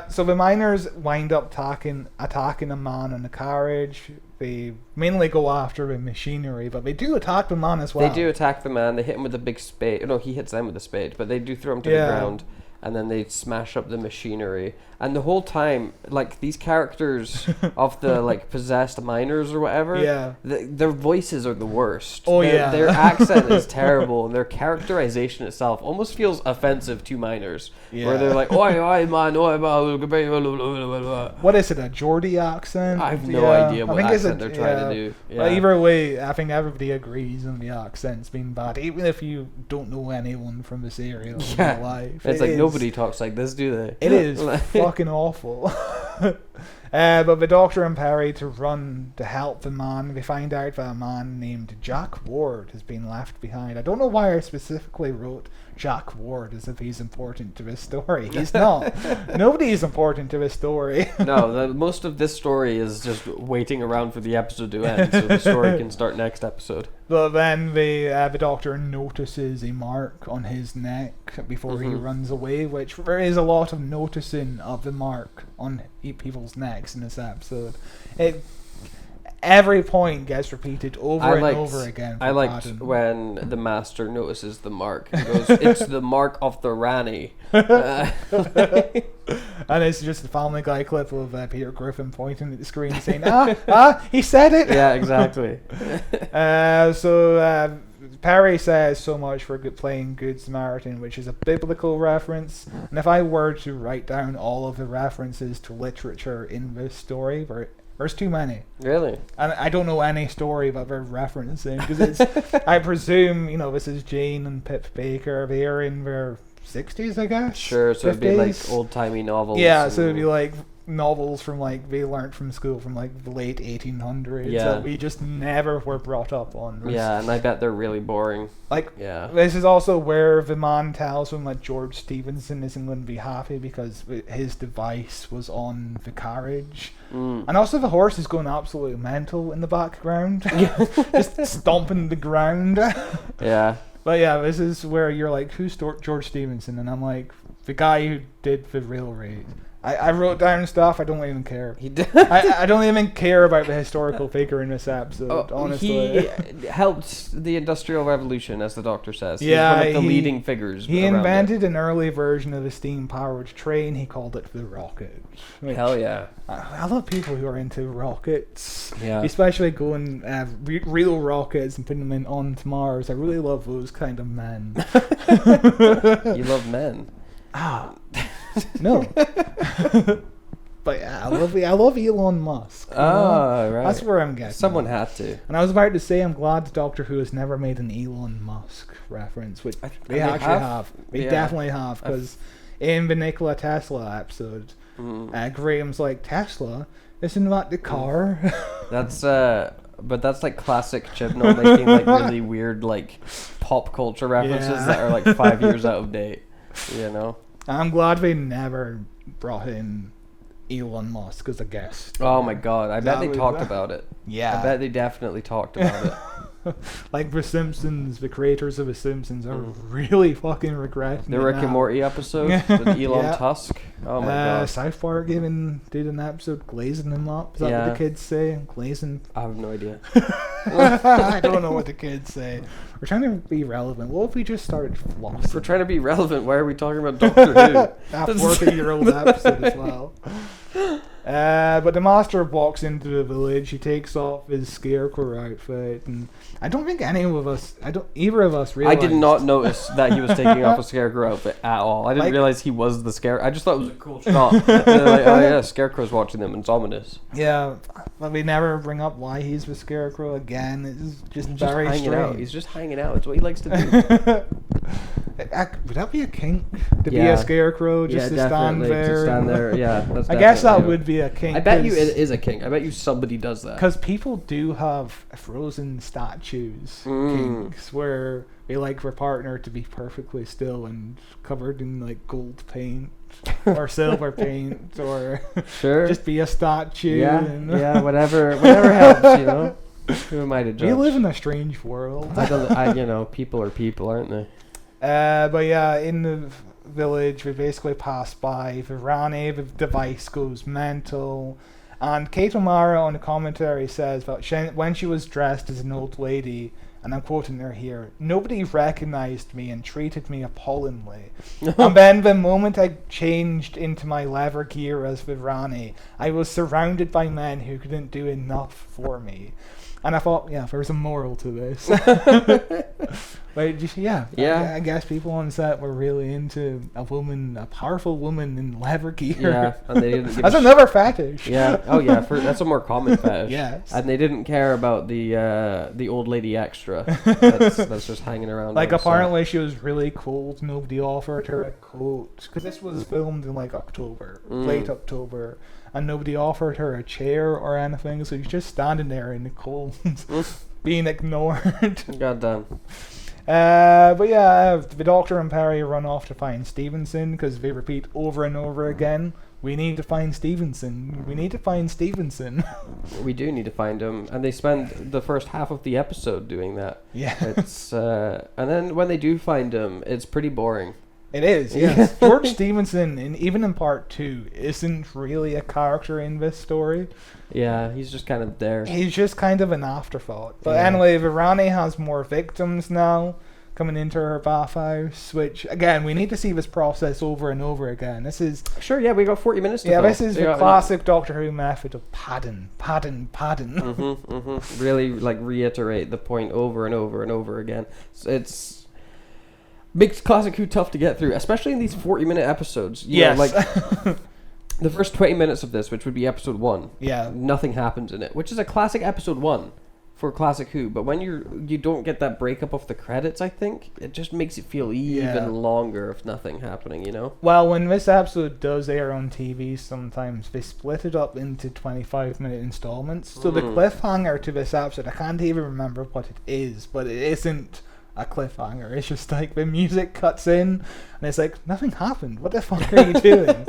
So the miners wind up attacking a man in a carriage. They mainly go after the machinery, but they do attack the man as well. They do attack the man. They hit him with a big spade. No, he hits them with a spade, but they do throw him to the ground. and then they smash up the machinery. And the whole time, like, these characters of the, like, possessed miners or whatever, their voices are the worst. Their accent is terrible, and their characterization itself almost feels offensive to miners. Where they're like, oi, man, oi, man. What is it, a Geordie accent? I have no idea what accent they're trying to do. Well, either way, I think everybody agrees on the accent's being bad, even if you don't know anyone from this area in real life. It's like nobody talks like this, do they? It is fucking awful. But the Doctor and Perry to run to help the man. They find out that a man named Jack Ward has been left behind. I don't know why I specifically wrote Jack Ward as if he's important to this story. He's not. Nobody is important to this story. No, most of this story is just waiting around for the episode to end so the story can start next episode. But then the Doctor notices a mark on his neck before he runs away, which there is a lot of noticing of the mark on people's necks in this episode. Every point gets repeated over and over again. I liked when the Master notices the mark. He goes, "It's the mark of the Rani." And it's just a Family Guy clip of Peter Griffin pointing at the screen saying, he said it! Yeah, exactly. So Perry says so much for playing Good Samaritan, which is a biblical reference. And if I were to write down all of the references to literature in this story, there's too many. Really? And I don't know any story that they're referencing, because it's, I presume, this is Jane and Pip Baker. They're in their 60s, I guess? Sure, so 50s? it'd be like old-timey novels. Yeah, so it'd be like novels from they learnt from school from the late 1800s that we just never were brought up on. Yeah, and I bet they're really boring. This is also where the man tells him that George Stevenson isn't going to be happy because his device was on the carriage. And also the horse is going absolutely mental in the background. Just stomping the ground. Yeah. But yeah, this is where you're like, who's George Stevenson? And I'm like, the guy who did the railway. I wrote down stuff. I don't even care. He did. I don't even care about the historical figure in this episode. Honestly, he helped the Industrial Revolution, as the Doctor says. Yeah, he's one of the leading figures. He invented an early version of the steam-powered train. He called it the rocket. Hell yeah! I love people who are into rockets. Yeah, especially going real rockets and putting them onto Mars. I really love those kind of men. You love men. No. But yeah, I love Elon Musk. Right. That's where I'm getting. Someone had to. And I was about to say, I'm glad Doctor Who has never made an Elon Musk reference, which they actually have. They definitely have, because in the Nikola Tesla episode, Graham's like, Tesla? Isn't that the car? But that's like classic Chibnall making like really weird like pop culture references that are like 5 years out of date. I'm glad they never brought in Elon Musk as a guest. Oh my god, I bet they talked about it. Yeah. I bet they definitely talked about it. Like the Simpsons, the creators of the Simpsons are really fucking regretting the Rick and Morty episode with Elon Tusk. Oh my god. South Park even did an episode glazing him up. Is that what the kids say? Glazing? I have no idea. I don't know what the kids say. We're trying to be relevant. What if we just started flossing? If we're trying to be relevant, why are we talking about Doctor Who? A 40-year-old episode as well. But the Master walks into the village. He takes off his scarecrow outfit, and I don't think either of us realized. I did not notice that he was taking off a scarecrow outfit at all. I didn't realize he was the scarecrow. I just thought it was a cool shot. And they're like, oh yeah, Scarecrow's watching them, and it's ominous. Yeah, but we never bring up why he's the scarecrow again. It's just very hanging strange. Out. He's just hanging out. It's what he likes to do. Would that be a kink to be a scarecrow just to stand there? To stand there. Yeah, that's I guess that would be a kink. I bet you it is a kink. I bet you somebody does that. Because people do have frozen statues kinks where they like their partner to be perfectly still and covered in like gold paint or silver paint or just be a statue. Yeah, whatever helps. Who am I to judge? We live in a strange world. People are people, aren't they? But yeah, in the village, we basically pass by the Rani, the device goes mental, and Kate O'Mara on the commentary says that when she was dressed as an old lady and I'm quoting her here, "Nobody recognized me and treated me appallingly. And then the moment I changed into my leather gear as the Rani, I was surrounded by men who couldn't do enough for me." And I thought, yeah, there's a moral to this. But Yeah. I guess people on set were really into a powerful woman in leather gear. Yeah, and they didn't. That's another fetish. Yeah. Oh yeah. That's a more common fetish. Yes. And they didn't care about the old lady extra. That's just hanging around. Like apparently she was really cold. Nobody offered her a coat because this was filmed in like October, late October. And nobody offered her a chair or anything, so she's just standing there in the cold, being ignored. Goddamn. But yeah, the Doctor and Perry run off to find Stevenson because they repeat over and over again, "We need to find Stevenson. We need to find Stevenson." We do need to find him, and they spend the first half of the episode doing that. Yeah. It's and then when they do find him, it's pretty boring. It is, yes. George Stevenson, even in part 2, isn't really a character in this story. Yeah, he's just kind of there. He's just kind of an afterthought. But anyway, Rani has more victims now coming into her bathhouse, which, again, we need to see this process over and over again. This is... Sure, yeah, we got 40 minutes to fill. this is the classic Doctor Who method of padding. Really, like, reiterate the point over and over and over again. It's... makes Classic Who tough to get through, especially in these 40-minute episodes. You know, like the first 20 minutes of this, which would be episode 1. Yeah. Nothing happens in it, which is a classic episode 1 for Classic Who. But when you don't get that breakup of the credits, I think it just makes it feel even longer if nothing happening. You know. Well, when this episode does air on TV, sometimes they split it up into 25-minute installments. So the cliffhanger to this episode, I can't even remember what it is, but it isn't a cliffhanger. It's just like the music cuts in and it's like nothing happened. What the fuck are you doing?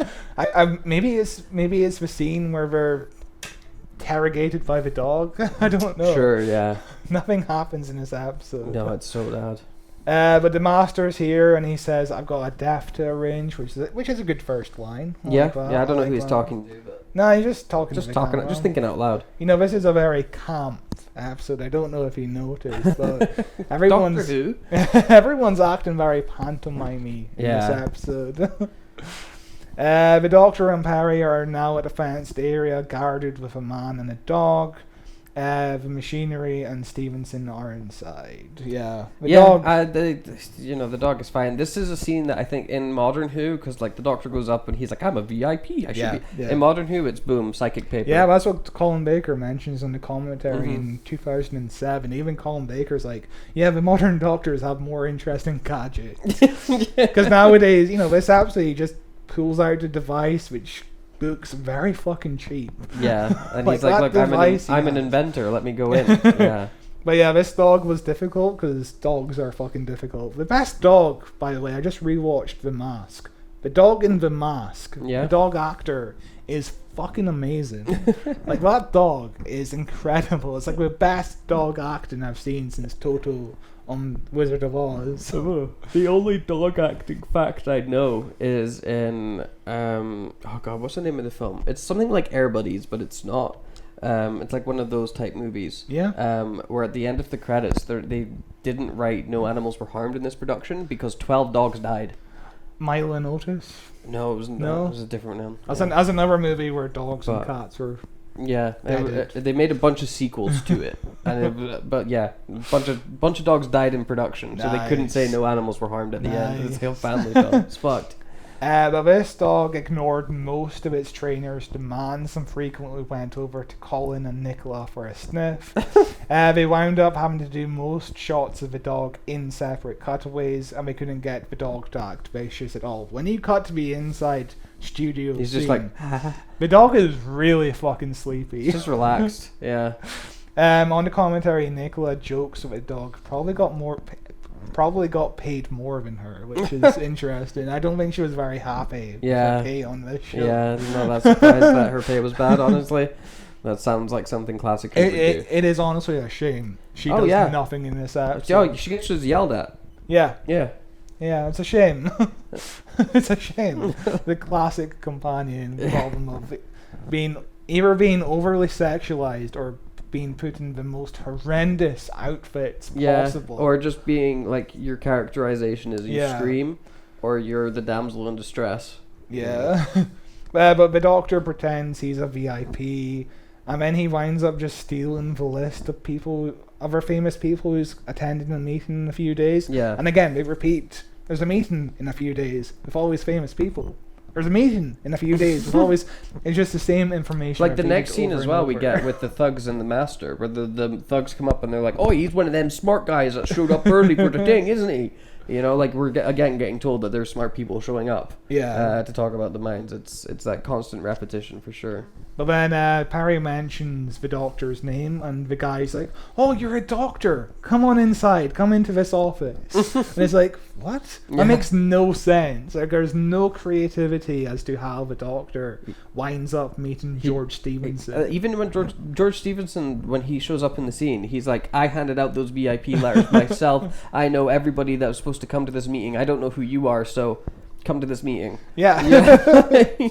Maybe it's the scene where they're interrogated by the dog. I don't know. Sure, yeah. Nothing happens in this episode. No, it's so bad. But the Master's here and he says, "I've got a death to arrange," which is a good first line. I don't know who he's talking to, but no, he's just talking. Just thinking out loud. You know, this is a very camp episode. I don't know if you noticed, but everyone's everyone's acting very pantomimey in this episode. The Doctor and Perry are now at a fenced area guarded with a man and a dog. The machinery and Stevenson are inside. Yeah. The dog is fine. This is a scene that I think in Modern Who, because like the Doctor goes up and he's like, "I'm a VIP. I should be." Yeah. In Modern Who, it's boom, psychic paper. Yeah, that's what Colin Baker mentions in the commentary in 2007. Even Colin Baker's like, "Yeah, the modern Doctors have more interesting gadgets." Because nowadays, this absolutely just pulls out a device which looks very fucking cheap. Yeah, and he's like, "Look, I'm an inventor. Let me go in." Yeah. But yeah, this dog was difficult because dogs are fucking difficult. The best dog, by the way, I just rewatched The Mask. The dog in The Mask, the dog actor, is fucking amazing. Like, that dog is incredible. It's like the best dog acting I've seen since Toto on Wizard of Oz. The only dog acting fact I know is in what's the name of the film? It's something like Air Buddies, but it's not. It's like one of those type movies. Yeah. Where at the end of the credits, they didn't write "No animals were harmed" in this production because 12 dogs died. Milo and Otis? No, it wasn't. No, it was a different one. As another movie where dogs and cats were. Yeah, they made a bunch of sequels to it, but yeah, a bunch of dogs died in production, so they couldn't say no animals were harmed at the end. It's a family film. It's fucked. But this dog ignored most of its trainer's demands and frequently went over to Colin and Nicola for a sniff. They wound up having to do most shots of the dog in separate cutaways, and they couldn't get the dog to act vicious at all. When you cut to be inside studio he's scene, just like the dog is really fucking sleepy. He's just relaxed. Yeah. On the commentary, Nicola jokes that the dog probably got paid more than her, which is interesting. I don't think she was very happy with her pay on this show. Yeah, no, that's surprised that her pay was bad, honestly. That sounds like something Classic Who would do. It is honestly a shame. She does nothing in this episode. Oh, she gets just yelled at. Yeah. Yeah. Yeah, it's a shame. It's a shame. The classic companion problem of being overly sexualized or being put in the most horrendous outfits possible. Or just being like your characterization is you scream, or you're the damsel in distress. Yeah. But the Doctor pretends he's a VIP, and then he winds up just stealing the list of people, other famous people who's attending a meeting in a few days. Yeah. And again, they repeat, there's a meeting in a few days with all these famous people. There's a meeting in a few days with always, it's just the same information. Like the next scene as well we get with the thugs and the master, where the thugs come up and they're like, oh, he's one of them smart guys that showed up early for the thing, isn't he? You know, like we're again getting told that there's smart people showing up. To talk about the mines. It's that constant repetition for sure. But then Parry mentions the Doctor's name, and the guy's like, "Oh, you're a doctor. Come on inside. Come into this office." And it's like, what? That makes no sense. Like, there's no creativity as to how the Doctor winds up meeting George Stevenson. Even when George Stevenson, when he shows up in the scene, he's like, "I handed out those VIP letters myself. I know everybody that was supposed to come to this meeting. I don't know who you are, so come to this meeting." Yeah.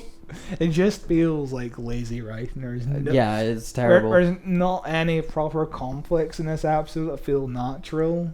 It just feels like lazy writing. It's terrible. There's not any proper conflicts in this episode that feel natural.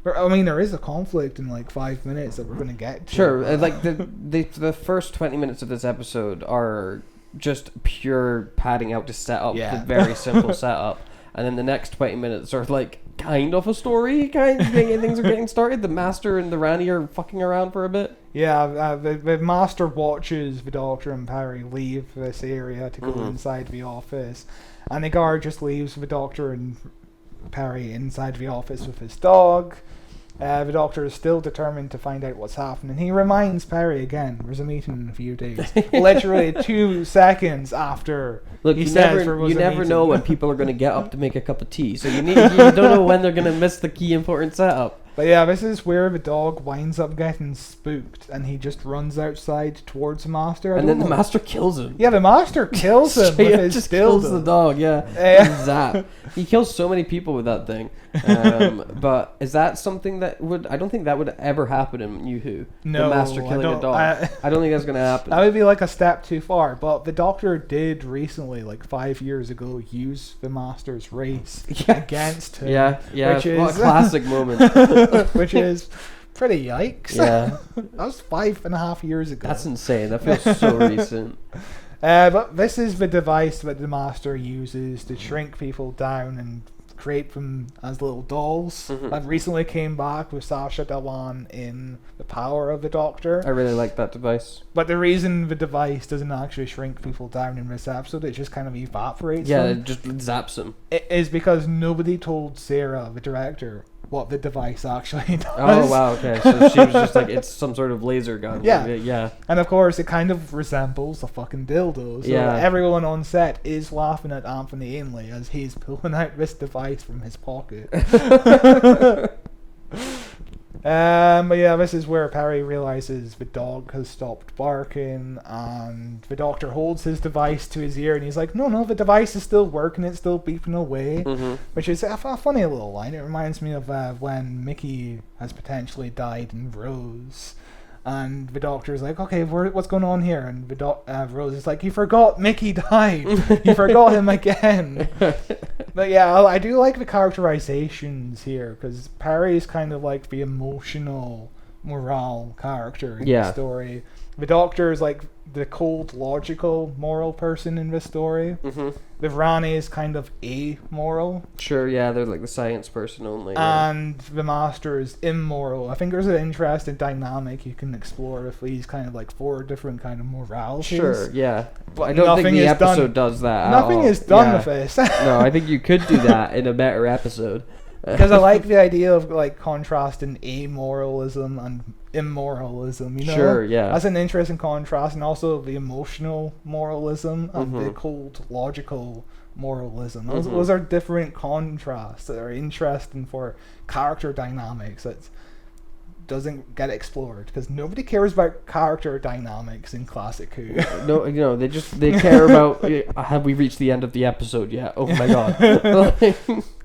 I mean, there is a conflict in like 5 minutes that we're going to get to. Sure, like the first 20 minutes of this episode are just pure padding out to set up the very simple setup. And then the next 20 minutes are like kind of a story, things are getting started. The Master and the Rani are fucking around for a bit. Yeah, the Master watches the Doctor and Parry leave this area to go inside the office. And the guard just leaves the Doctor and Parry inside the office with his dog. The Doctor is still determined to find out what's happening. He reminds Parry again, there's a meeting in a few days. Literally 2 seconds after he says there was a meeting. You never know when people are going to get up to make a cup of tea. So you don't know when they're going to miss the key important setup. But yeah, this is where the dog winds up getting spooked, and he just runs outside towards the Master. And then the Master kills him. Yeah, the Master kills him with his just dildo. Kills the dog, Zap. He kills so many people with that thing. But is that something that would... I don't think that would ever happen in New Who. No, the Master killing a dog. I don't think that's going to happen. That would be like a step too far. But the Doctor did recently, like 5 years ago, use the Master's race against him. Yeah. Which is, what a classic moment. Which is pretty yikes. Yeah. That was 5.5 years ago. That's insane. That feels so recent. But this is the device that the Master uses to shrink people down and create them as little dolls. That recently came back with Sacha Dhawan in The Power of the Doctor. I really like that device. But the reason the device doesn't actually shrink people down in this episode, it just kind of evaporates them. them. It just zaps them. It is because nobody told Sarah, the director, what the device actually does. Oh, wow, okay. So she was just like, it's some sort of laser gun. Yeah. And of course, it kind of resembles a fucking dildo. So everyone on set is laughing at Anthony Ainley as he's pulling out this device from his pocket. But yeah, this is where Parry realizes the dog has stopped barking, and the Doctor holds his device to his ear, and he's like, no, the device is still working, it's still beeping away, which is a funny little line. It reminds me of when Mickey has potentially died in Rose, and the Doctor's like, okay, what's going on here? And Rose is like, you forgot Mickey died. You forgot him again. But yeah, I do like the characterizations here, because Parry's kind of like the emotional morale character in the story. The Doctor is like the cold, logical, moral person in this story. The Rani is kind of amoral. Sure, yeah, they're like the science person only. And the Master is immoral. I think there's an interesting dynamic you can explore with these kind of like 4 different kind of moralities. Sure, yeah. But I don't think the episode does that Nothing is done with this. No, I think you could do that in a better episode. Because I like the idea of like contrasting amoralism and immoralism, you know? Sure, yeah. That's an interesting contrast, and also the emotional moralism and the cold, logical moralism. Those are different contrasts that are interesting for character dynamics that doesn't get explored, because nobody cares about character dynamics in classic Who. No, you know, they care about have we reached the end of the episode yet? Oh my god. But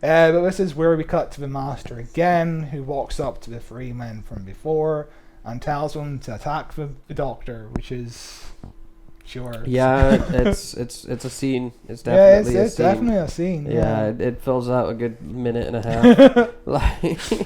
this is where we cut to the Master again, who walks up to the 3 men from before and tells them to attack the Doctor, which is Sure. Yeah, it's a scene. It's definitely it's definitely a scene. Yeah, it fills out a good minute and a half. Like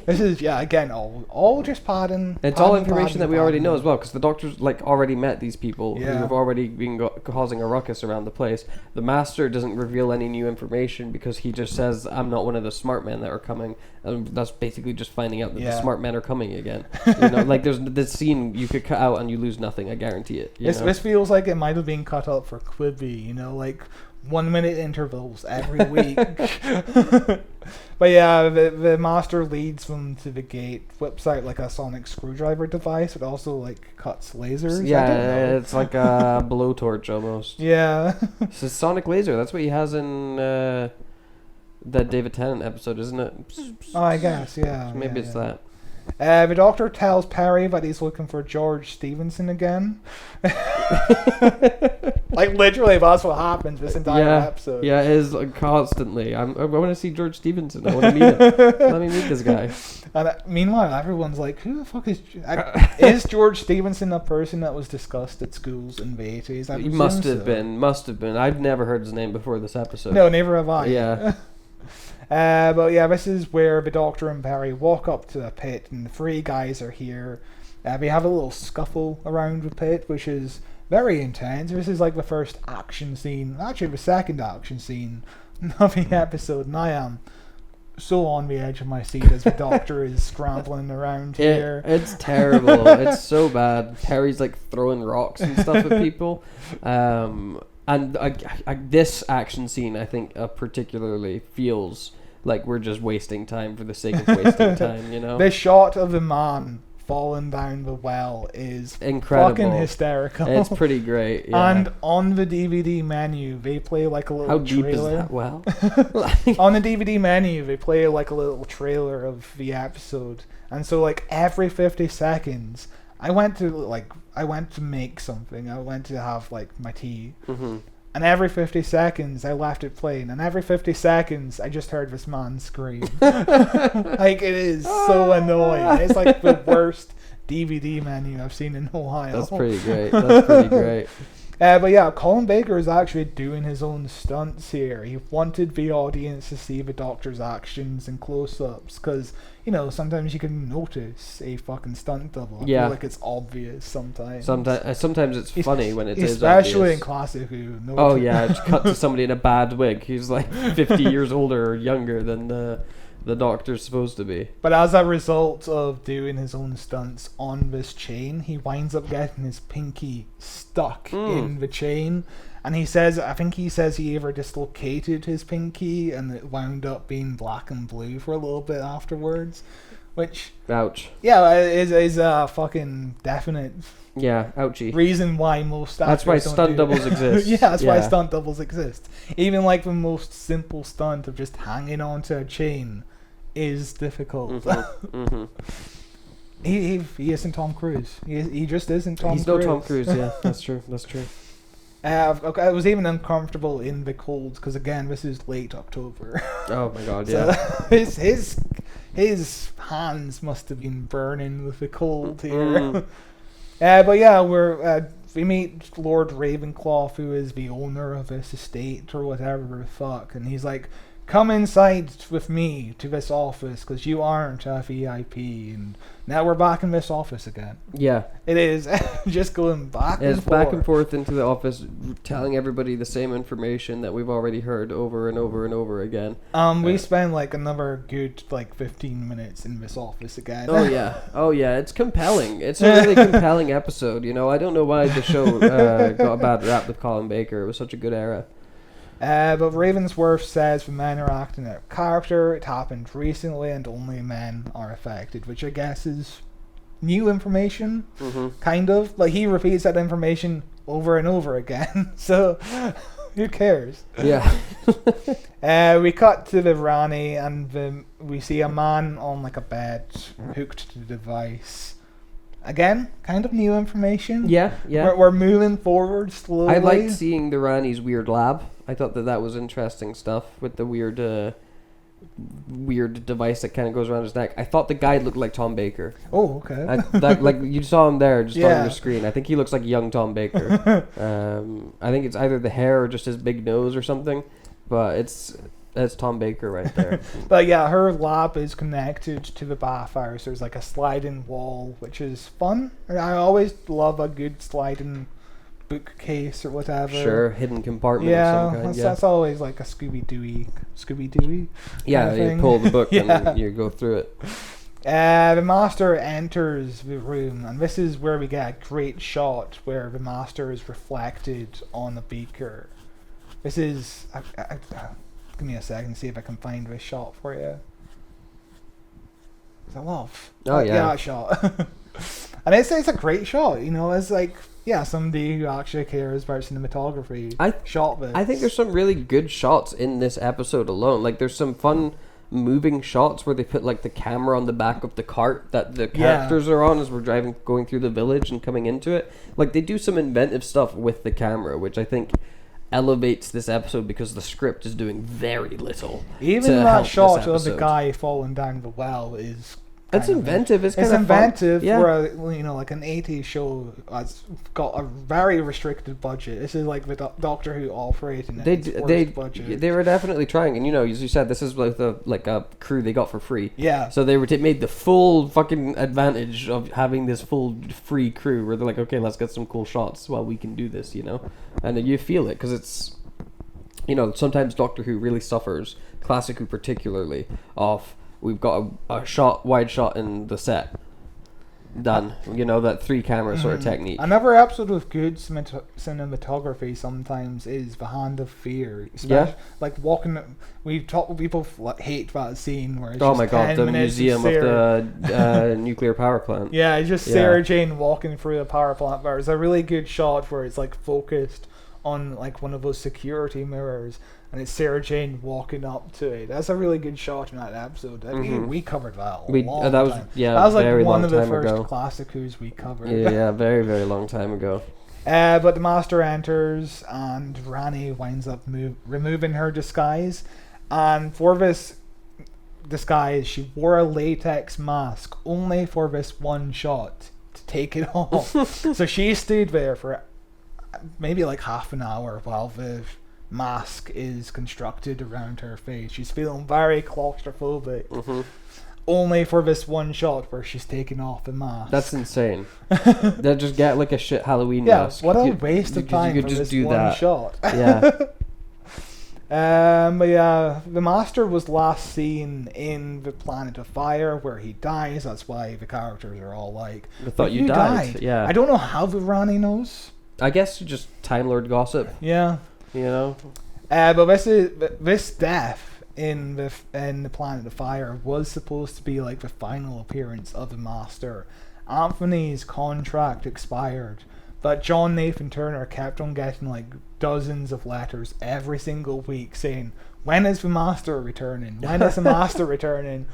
this is again all just padding. It's all information that we already know as well, because the doctor's like already met these people who have already been causing a ruckus around the place. The Master doesn't reveal any new information because he just says, "I'm not one of the smart men that are coming," and that's basically just finding out that the smart men are coming again. You know, like there's this scene you could cut out and you lose nothing. I guarantee it. This feels like it might have been cut up for Quibi, you know, like 1 minute intervals every week. But yeah, the Master leads them to the gate, whips out like a sonic screwdriver device. It also like cuts lasers. Yeah, it's like a blowtorch almost. Yeah. It's a sonic laser. That's what he has in that David Tennant episode, isn't it? Oh, I guess, yeah. So maybe it's that. The Doctor tells Perry that he's looking for George Stevenson again. Like literally, that's what happens this entire episode. Yeah, it is constantly. I want to see George Stevenson. I want to meet him. Let me meet this guy. And meanwhile, everyone's like, "Who the fuck is George Stevenson? A person that was discussed at schools in the 80s?" He must have been. Must have been. I've never heard his name before this episode. No, never have I. Yeah. But yeah, this is where the Doctor and Perry walk up to the pit, and the three guys are here. We have a little scuffle around the pit, which is very intense. This is like the first action scene, actually the second action scene of the episode, and I am so on the edge of my seat as the Doctor is scrambling around here. It's terrible. It's so bad. Perry's like throwing rocks and stuff at people. And this action scene, I think, particularly feels like we're just wasting time for the sake of wasting time, you know? The shot of the man falling down the well is incredible. Fucking hysterical. It's pretty great, yeah. And on the DVD menu, they play like a little trailer. How deep is that well? On the DVD menu, they play like a little trailer of the episode. And so like every 50 seconds, I went to make something. I went to have like my tea. Mm-hmm. And every 50 seconds, I left it playing. And every 50 seconds, I just heard this man scream. Like, it is so annoying. It's like the worst DVD menu I've seen in a while. That's pretty great. That's pretty great. But yeah, Colin Baker is actually doing his own stunts here. He wanted the audience to see the Doctor's actions in close-ups, because, you know, sometimes you can notice a fucking stunt double. I feel like it's obvious sometimes. Sometimes it's funny when it is especially obvious. In Classic Who. Oh yeah, just cut to somebody in a bad wig. He's like 50 years older or younger than the Doctor's supposed to be. But as a result of doing his own stunts on this chain, he winds up getting his pinky stuck in the chain. And I think he says he either dislocated his pinky and it wound up being black and blue for a little bit afterwards. Which... Ouch. Yeah, is a fucking definite... Yeah, ouchie. Reason why most actors That's why stunt doubles exist. Yeah, that's why stunt doubles exist. Even like the most simple stunt of just hanging onto a chain is difficult. Mm-hmm. Mm-hmm. He isn't Tom Cruise. He just isn't Tom Cruise. He's no Tom Cruise, yeah. That's true. That's true. I was even uncomfortable in the cold because again, this is late October. Oh my god, yeah. So his hands must have been burning with the cold here. But yeah, we meet Lord Ravenclaw, who is the owner of this estate or whatever the fuck, and he's like, "Come inside with me to this office because you aren't a VIP." And now we're back in this office again. Yeah, it is just going back. It's back and forth into the office, telling everybody the same information that we've already heard over and over and over again. We spend like another good 15 minutes in this office again. Oh yeah, it's compelling. It's a really compelling episode. You know, I don't know why the show got a bad rap with Colin Baker. It was such a good era. But Ravensworth says the men are acting out of character. It happened recently and only men are affected, which I guess is new information, kind of. Like, he repeats that information over and over again, so who cares? Yeah. We cut to the Rani and we see a man on like a bed hooked to the device. Again, kind of new information. Yeah. We're moving forward slowly. I liked seeing the Rani's weird lab. I thought that was interesting stuff with the weird weird device that kind of goes around his neck. I thought the guy looked like Tom Baker. Oh, okay. Like you saw him there just on Yeah. your screen. I think he looks like young Tom Baker. I think it's either the hair or just his big nose or something, but that's Tom Baker right there. But yeah, her lab is connected to the bathhouse. There's like a sliding wall, which is fun. I always love a good sliding bookcase or whatever. Sure, hidden compartment of some kind. That's always like a Scooby-Dooey. Yeah, you pull the book and you go through it. The master enters the room, and this is where we get a great shot where the master is reflected on the beaker. This is... give me a second, see if I can find this shot for you. I love. Oh, yeah. That shot. And it's a great shot, you know, it's like, yeah, somebody who actually cares about cinematography shot this. I think there's some really good shots in this episode alone. Like, there's some fun moving shots where they put, like, the camera on the back of the cart that the characters are on as we're going through the village and coming into it. Like, they do some inventive stuff with the camera, which I think elevates this episode because the script is doing very little. Even that shot of the guy falling down the well is... It's inventive. It's inventive fun. Yeah. For a, like an 80s show has got a very restricted budget. This is like the Doctor Who operating at its worst budget. They were definitely trying, and as you said, this is like a crew they got for free. Yeah. So they made the full fucking advantage of having this full free crew where they're like, okay, let's get some cool shots while we can do this, and you feel it because it's, sometimes Doctor Who really suffers, Classic Who particularly, of. We've got a wide shot in the set. Done. That 3-camera sort of technique. Another episode with good cinematography sometimes is The Hand of Fear. Like walking... People hate that scene where it's oh just my god, the museum of the nuclear power plant. Yeah, it's just Sarah Jane walking through the power plant. There's a really good shot where it's like focused on like one of those security mirrors. And it's Sarah Jane walking up to it. That's a really good shot in that episode. I mean, we covered that a long time. That was like one of the first Classic Who's we covered. Yeah, very, very long time ago. But the Master enters, and Rani winds up removing her disguise. And for this disguise, she wore a latex mask only for this one shot to take it off. So she stood there for maybe like half an hour while the mask is constructed around her face. She's feeling very claustrophobic. Only for this one shot where she's taking off the mask. That's insane. They'll just get like a shit Halloween mask. What a waste of time for this one shot. Yeah. But yeah, the Master was last seen in the Planet of Fire where he dies. That's why the characters are all like, I thought you died. Yeah. I don't know how the Rani knows. I guess just Time Lord gossip. Yeah. But this death in the Planet of Fire was supposed to be like the final appearance of the Master. Anthony's contract expired, but John Nathan Turner kept on getting like dozens of letters every single week saying, when is the Master returning? When is the Master returning?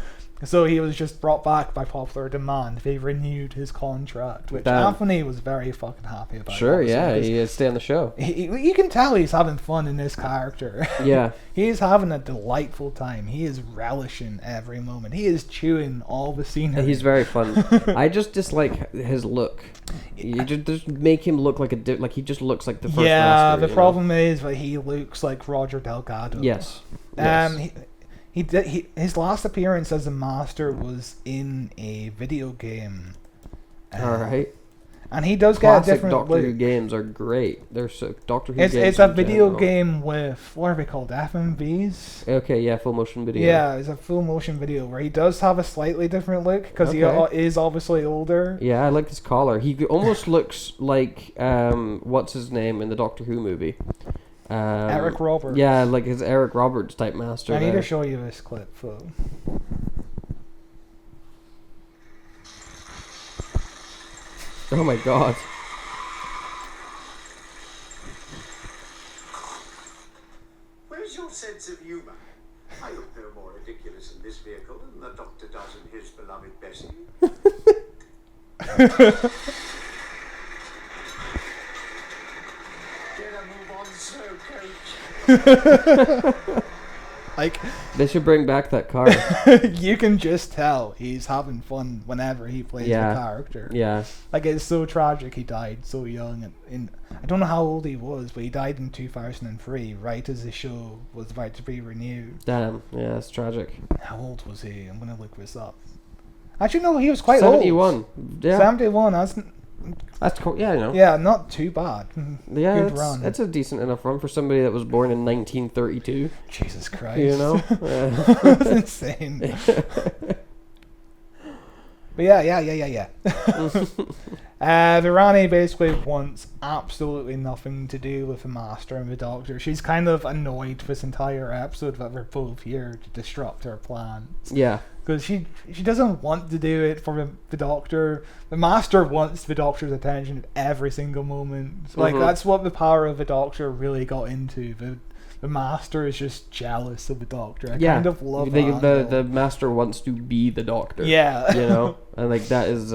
So he was just brought back by popular demand. They renewed his contract, which Anthony was very fucking happy about. Sure, yeah, he stay on the show. You can tell he's having fun in this character. Yeah. He's having a delightful time. He is relishing every moment. He is chewing all the scenery. He's very fun. I just dislike his look. You just make him look like he just looks like the first Master. Yeah, the problem is that he looks like Roger Delgado. Yes. His last appearance as a Master was in a video game. Alright. And he does get a different Doctor look. Who games are great. They're so Doctor Who games. It's a video game with, what are they called? FMVs? Okay, yeah, full motion video. Yeah, it's a full motion video where he does have a slightly different look because he is obviously older. Yeah, I like his collar. He almost looks like what's his name in the Doctor Who movie? Eric Roberts. Yeah, like his Eric Roberts type Master. I need to show you this clip, though. Oh my god. Where's your sense of humour? I look no more ridiculous in this vehicle than the Doctor does in his beloved Bessie. Get a move on, slow coach. Like, They should bring back that car. You can just tell he's having fun whenever he plays the character. Yeah. Like, it's so tragic he died so young. And I don't know how old he was, but he died in 2003, right as the show was about to be renewed. Damn. Yeah, it's tragic. How old was he? I'm going to look this up. Actually, no, he was quite 71. old. 71. Yeah. 71. That's cool. Yeah, you know. Yeah, not too bad. Yeah, Good run. it's a decent enough run for somebody that was born in 1932. Jesus Christ. You know? That's insane. But yeah. The Rani basically wants absolutely nothing to do with the Master and the Doctor. She's kind of annoyed this entire episode that they're both here to disrupt her plans. Yeah. Because she doesn't want to do it for the Doctor. The Master wants the Doctor's attention at every single moment. Like, that's what the power of the Doctor really got into. The Master is just jealous of the Doctor. I kind of love the Master wants to be the Doctor. Yeah. You know? And, like, that is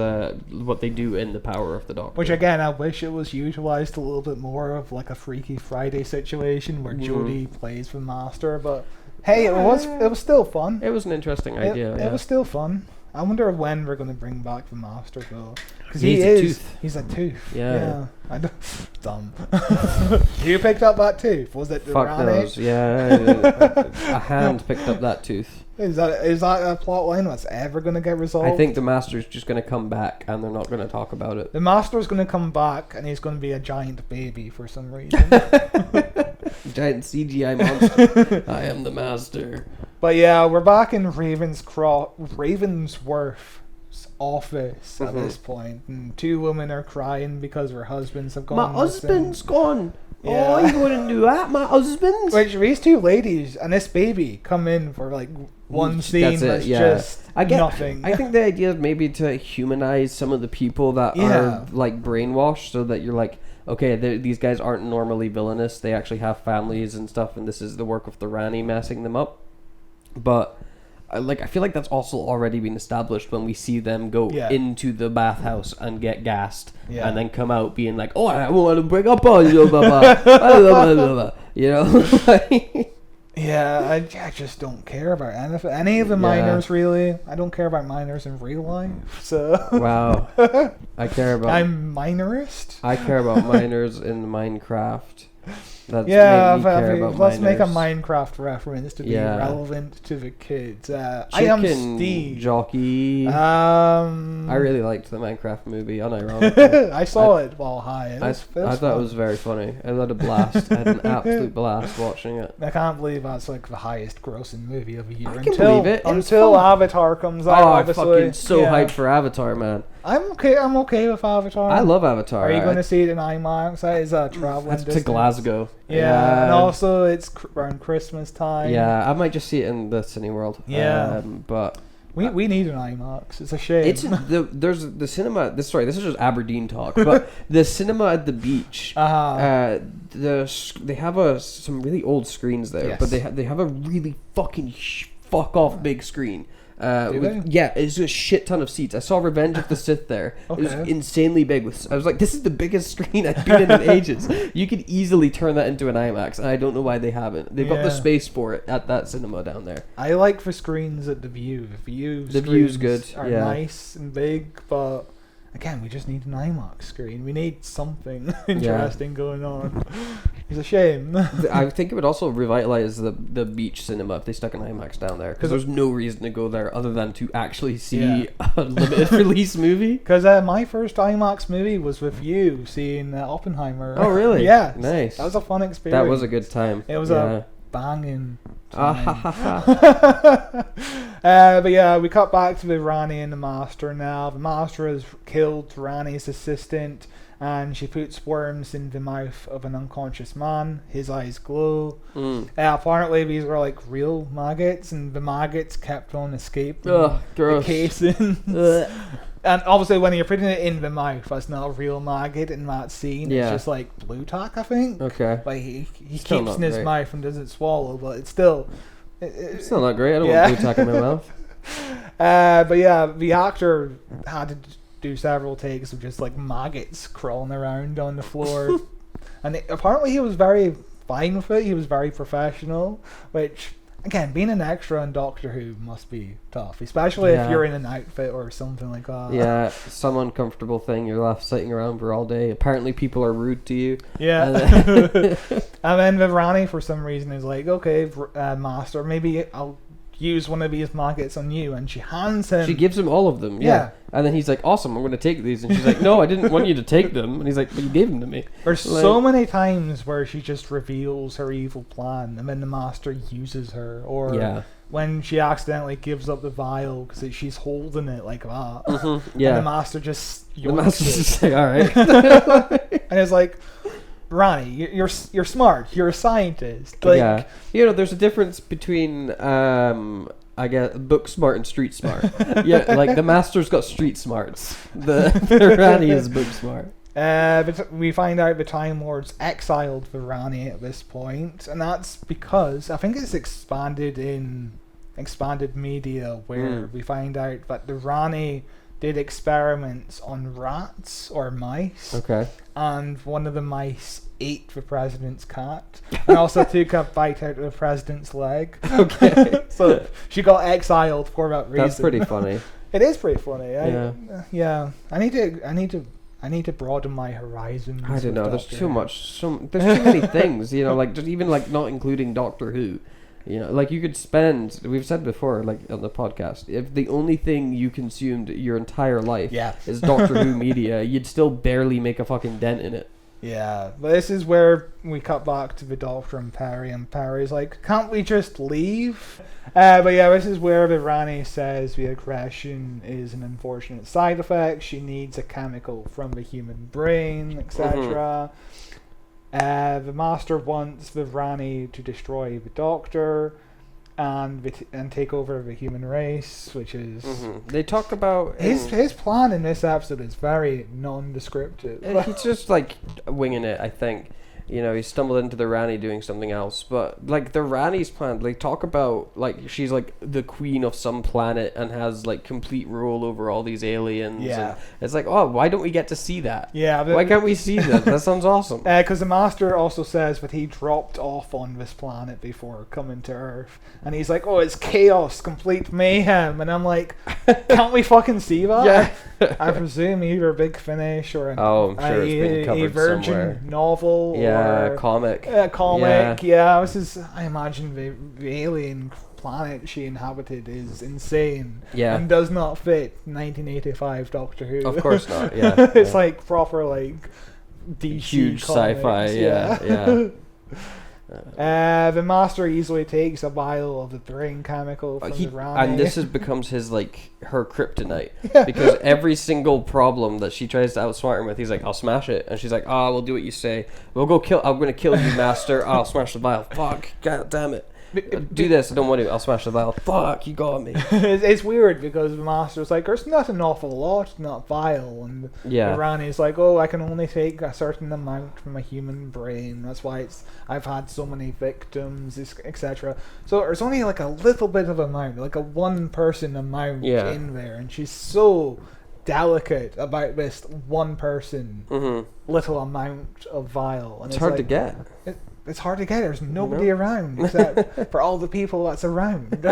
what they do in the power of the Doctor. Which, again, I wish it was utilized a little bit more of, like, a Freaky Friday situation where Jodie plays the Master, but... Hey, it was still fun. It was an interesting idea. It was still fun. I wonder when we're going to bring back the Master, though. Because he's a tooth. He's a tooth. Yeah. I don't, dumb. You picked up that tooth? Was it the Fuck Rani? knows. Yeah. A hand picked up that tooth. Is that a plot line that's ever going to get resolved? I think the Master's just going to come back and they're not going to talk about it. The Master's going to come back and he's going to be a giant baby for some reason. Giant CGI monster. I am the Master. But yeah, we're back in Ravensworth's office at this point, and two women are crying because their husbands have gone My missing. husband's gone. Yeah. Oh, you wouldn't do that, my husband's. Which these two ladies and this baby come in for like one scene that's just nothing. I think the idea is maybe to humanize some of the people that are like brainwashed, so that you're like, okay, these guys aren't normally villainous. They actually have families and stuff, and this is the work of the Rani messing them up. But I feel like that's also already been established when we see them go into the bathhouse and get gassed, and then come out being like, "Oh, I want to break up on you, blah, blah, blah." You know. Yeah, I just don't care about any of the miners, really. I don't care about miners in real life, so... Wow. I care about... I'm minorist? I care about miners in Minecraft. That's let's make a Minecraft reference to be relevant to the kids. I am Steve. Jockey. I really liked the Minecraft movie, unironically. I saw it while high. I thought it was very funny. I had a blast. I had an absolute blast watching it. I can't believe that's like the highest grossing movie of the year. I can believe it. Until Avatar comes out. I'm fucking so hyped for Avatar, man. I'm okay with Avatar. I love Avatar. Are you going to see it in IMAX? That is a traveling distance. To Glasgow. Yeah, and also it's around Christmas time. Yeah, I might just see it in the Cineworld. Yeah, but we need an IMAX. It's a shame. There's the cinema. This is just Aberdeen talk, but the cinema at the beach. They have some really old screens there, but they have a really fucking fuck off big screen. Yeah, it's a shit ton of seats. I saw Revenge of the Sith there. It was insanely big. I was like, this is the biggest screen I've been in ages. You could easily turn that into an IMAX, and I don't know why they haven't. They've got the space for it at that cinema down there. I like the screens at the View. The view's good. Are nice and big, but again, we just need an IMAX screen. We need something interesting going on. It's a shame. I think it would also revitalize the beach cinema if they stuck an IMAX down there, because there's no reason to go there other than to actually see a limited release movie. Because my first IMAX movie was with you, seeing Oppenheimer. Oh, really? Yeah. Nice. That was a fun experience. That was a good time. It was a banging time. But yeah, we cut back to the Rani and the Master now. The Master has killed Rani's assistant, and she puts worms in the mouth of an unconscious man. His eyes glow. Apparently these were like real maggots, and the maggots kept on escaping the casing. And obviously when you're putting it in the mouth, that's not a real maggot in that scene. It's just like blue tack, I think. Okay. Like he keeps in his mouth and doesn't swallow, but it's still... It's still not great. I don't want blue tack in my mouth. But yeah, the actor had to do several takes of just like maggots crawling around on the floor. And apparently he was very fine with it. He was very professional, which again, being an extra on Doctor Who must be tough, especially if you're in an outfit or something like that. Yeah, some uncomfortable thing you're left sitting around for all day. Apparently people are rude to you. Yeah. And then the Rani, for some reason, is like, okay, Master, maybe I'll use one of these maggots on you, and she hands him. She gives him all of them, yeah. And then he's like, awesome, I'm going to take these. And she's like, no, I didn't want you to take them. And he's like, but you gave them to me. There's so many times where she just reveals her evil plan, and then the Master uses her. Or when she accidentally gives up the vial because she's holding it like that. Mm-hmm. Yeah. And the Master just The Master's just like, all right. And it's like, Rani, you're smart. You're a scientist. Like, yeah, there's a difference between I guess book smart and street smart. Yeah, like the Master's got street smarts. The Rani is book smart. But we find out the Time Lords exiled the Rani at this point, and that's because I think it's expanded media where we find out that the Rani did experiments on rats or mice. Okay. And one of the mice ate the president's cat and also took a bite out of the president's leg. Okay. So she got exiled for that reason. That's pretty funny. It is pretty funny. Yeah. I need to broaden my horizons. I don't know. There's Doctor too Who. much. There's too many things. Like just even like not including Doctor Who. Like you could spend, we've said before, like on the podcast, if the only thing you consumed your entire life is Doctor Who media, you'd still barely make a fucking dent in it. Yeah, but this is where we cut back to the Doctor and Perry's like, can't we just leave? But yeah, this is where the Rani says the aggression is an unfortunate side effect. She needs a chemical from the human brain, etc. The Master wants the Rani to destroy the Doctor and take over the human race, which is... They talk about... His plan in this episode is very non-descriptive. He's just like winging it, I think. He stumbled into the Rani doing something else. But like the Rani's plan, they talk about like she's like the queen of some planet and has like complete rule over all these aliens. Yeah. And it's like, oh, why don't we get to see that? Yeah. Why can't we see that? That sounds awesome. Because the Master also says that he dropped off on this planet before coming to Earth. And he's like, oh, it's chaos, complete mayhem. And I'm like, can't we fucking see that? Yeah. I presume either Big Finish or I'm sure it's been covered a Virgin somewhere. novel. Yeah, comic. Yeah. This is, I imagine the alien planet she inhabited is insane. Yeah. And does not fit 1985 Doctor Who. Of course not, yeah. It's like proper like DC huge comics. sci-fi, yeah. The Master easily takes a vial of the brain chemical from the Rani. And this becomes her kryptonite. Because every single problem that she tries to outsmart him with, he's like, I'll smash it. And she's like, we'll do what you say. I'm going to kill you, Master. I'll smash the vial. Fuck, god damn it. Do this, I don't want to. I'll smash the vial. Fuck, you got me. It's weird because the Master's like, there's not an awful lot, not vial. And the Rani's like, oh, I can only take a certain amount from a human brain. That's why I've had so many victims, etc. So there's only like a little bit of amount, like a one-person amount in there. And she's so delicate about this one-person little amount of vial. And it's hard to get. It's hard to get. There's nobody around except for all the people that's around.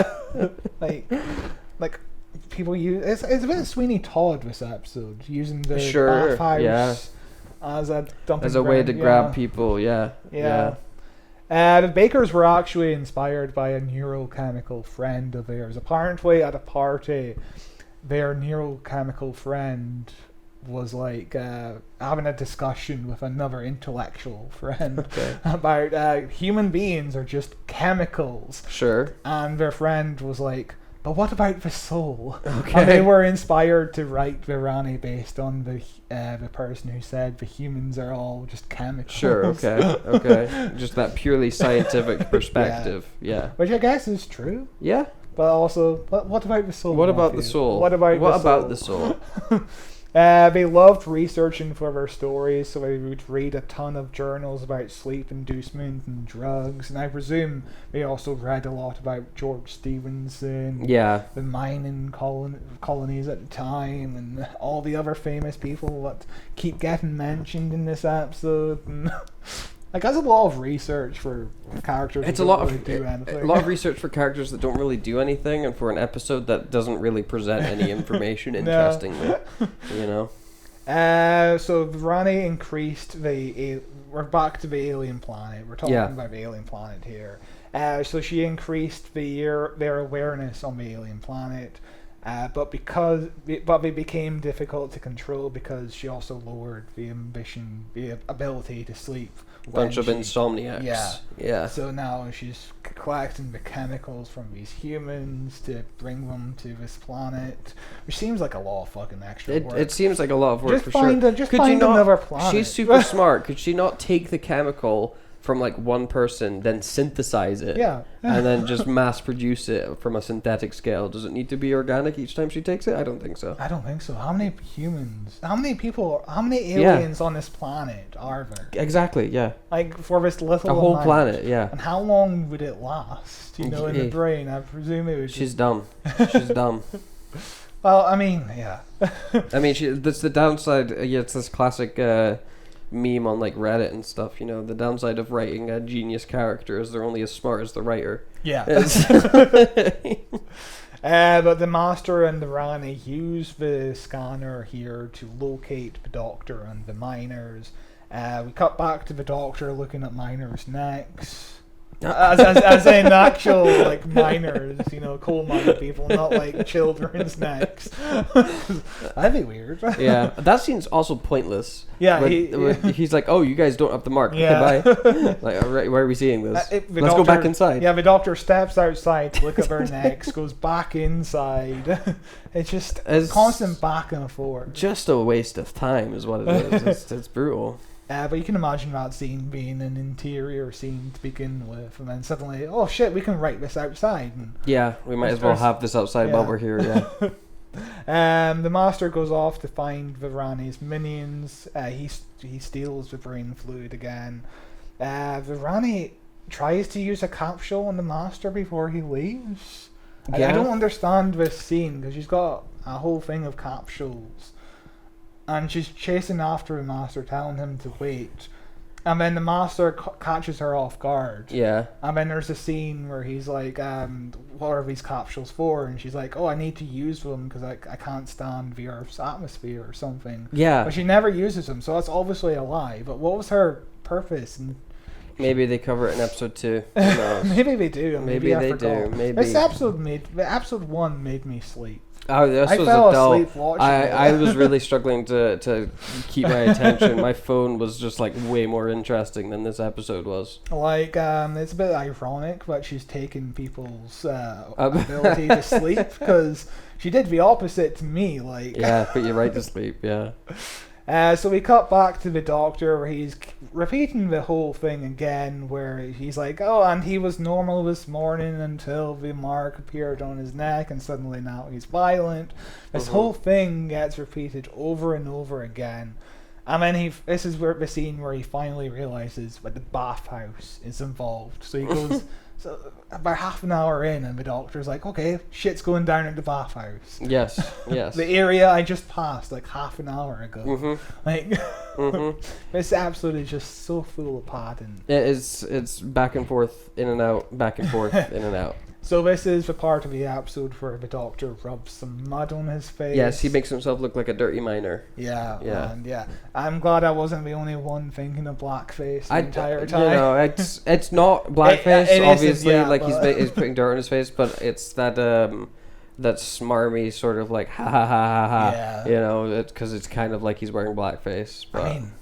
like people use. It's a bit Sweeney Todd this episode, using the bathhouse as a dumping as a way to grab people. Yeah. The Bakers were actually inspired by a neurochemical friend of theirs. Apparently, at a party, their neurochemical friend was like having a discussion with another intellectual friend about human beings are just chemicals. Sure. And their friend was like, but what about the soul? Okay. And they were inspired to write the Rani based on the person who said the humans are all just chemicals. Sure, okay. Just that purely scientific perspective. Yeah. Which I guess is true. Yeah. But also, what about the soul? What about the soul? What about the soul? They loved researching for their stories, so they would read a ton of journals about sleep inducement and drugs, and I presume they also read a lot about George Stevenson, the mining colonies at the time, and all the other famous people that keep getting mentioned in this episode. And Like, that's a lot of research for characters. It's who a lot don't of really do anything. a lot of research for characters that don't really do anything, and for an episode that doesn't really present any information interestingly. You know. So Rani increased we're back to the alien planet. We're talking about the alien planet here. So she increased their awareness on the alien planet, but they became difficult to control because she also lowered the ability to sleep. Bunch of insomniacs. Yeah. So now she's collecting the chemicals from these humans to bring them to this planet, which seems like a lot of fucking extra work. It seems like a lot of work just for find sure. Just find another planet. She's super smart. Could she not take the chemical from like one person, then synthesize it, and then just mass produce it from a synthetic scale? Does it need to be organic each time she takes it? I don't think so. How many aliens on this planet are there? Exactly, yeah. Like, for this little a whole amount. planet, yeah. And how long would it last? In the brain, I presume it would. She's dumb. She's dumb. Well, I mean, yeah. I mean, that's the downside. It's this classic meme on like Reddit and stuff. You know, the downside of writing a genius character is they're only as smart as the writer. Yeah. But the Master and the Rani use the scanner here to locate the Doctor and the miners. We cut back to the Doctor looking at miners' necks. As in actual like miners, you know, coal mining people, not like children's necks. That'd be weird. Yeah, that scene's also pointless. Yeah, he's like, "Oh, you guys don't have the mark. Yeah. Okay, bye." Like, all right, why are we seeing this? Let's go back inside. Yeah, the Doctor steps outside to look at their necks, goes back inside. It's just constant back and forth. Just a waste of time, is what it is. It's brutal. But you can imagine that scene being an interior scene to begin with, and then suddenly, oh shit, we can write this outside. And yeah, we might as well have this outside while we're here. Yeah. The Master goes off to find the Rani's minions. He steals the brain fluid again. The Rani tries to use a capsule on the Master before he leaves. Yeah. I don't understand this scene because she's got a whole thing of capsules. And she's chasing after the Master, telling him to wait. And then the Master catches her off guard. Yeah. And then there's a scene where he's like, what are these capsules for? And she's like, oh, I need to use them because I can't stand the Earth's atmosphere or something. Yeah. But she never uses them, so that's obviously a lie. But what was her purpose? And maybe they cover it in episode 2. Who knows? Maybe they do. Maybe they do. Maybe. This episode 1 made me sleep. Oh, this I was fell a dull. asleep watching it. I was really struggling to keep my attention. My phone was just like way more interesting than this episode was. Like, it's a bit ironic that she's taken people's ability to sleep because she did the opposite to me. Like, yeah, put you right to sleep. Yeah. So we cut back to the Doctor where he's repeating the whole thing again, where he's like, oh, and he was normal this morning until the mark appeared on his neck, and suddenly now he's violent. This whole thing gets repeated over and over again. And then this is where the scene where he finally realizes that the bathhouse is involved. So he goes about half an hour in, and the Doctor's like, okay, shit's going down at the bathhouse. Yes. The area I just passed like half an hour ago. Like, this episode is just so full of padding. It's back and forth, in and out, back and forth, in and out. So this is the part of the episode where the Doctor rubs some mud on his face. Yes, he makes himself look like a dirty miner. Yeah. And I'm glad I wasn't the only one thinking of blackface the entire time. You know, it's not blackface, it obviously. Isn't, he's putting dirt on his face, but it's that smarmy sort of like ha ha ha ha ha. Yeah. You know, because it's kind of like he's wearing blackface. But I mean,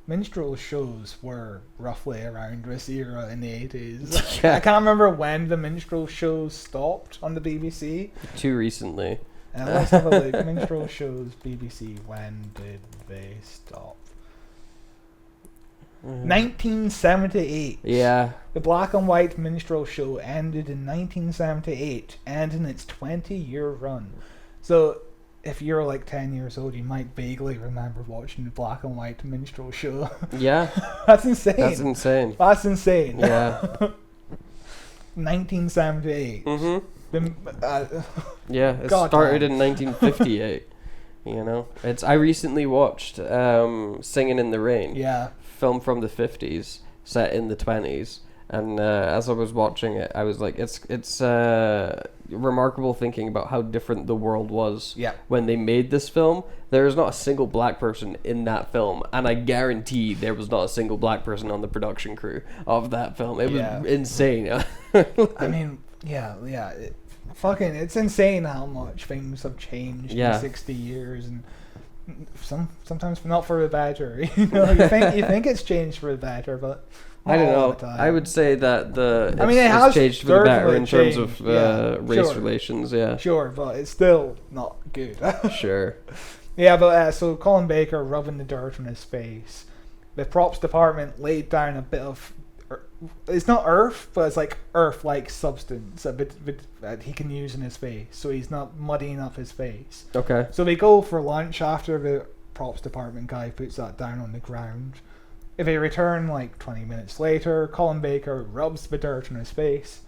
minstrel shows were roughly around this era in the 80s. Yeah. I can't remember when the minstrel shows stopped on the BBC. Too recently. Let's have a look. Minstrel shows BBC, when did they stop? 1978. Yeah. The black and white minstrel show ended in 1978, ending its 20-year run. So if you're like 10 years old, you might vaguely remember watching the black and white minstrel show. Yeah. That's insane. That's insane. That's insane. Yeah. 1978. Yeah, it started in 1958. You know, I recently watched Singing in the Rain. Yeah. Film from the 50s, set in the 20s. And as I was watching it, I was like, it's remarkable thinking about how different the world was when they made this film. There is not a single black person in that film, and I guarantee there was not a single black person on the production crew of that film. It was insane. I mean, it's insane how much things have changed in 60 years, and sometimes not for the better. You know, you think it's changed for the better, but I don't know. I would say that it has changed for the better in terms of race relations. Yeah, sure, but it's still not good. Sure. Yeah, but so Colin Baker rubbing the dirt on his face. The props department laid down a bit of. It's not earth, but it's like earth-like substance, a bit that he can use in his face, so he's not muddying up his face. Okay. So they go for lunch after the props department guy puts that down on the ground. If they return like 20 minutes later, Colin Baker rubs the dirt on his face.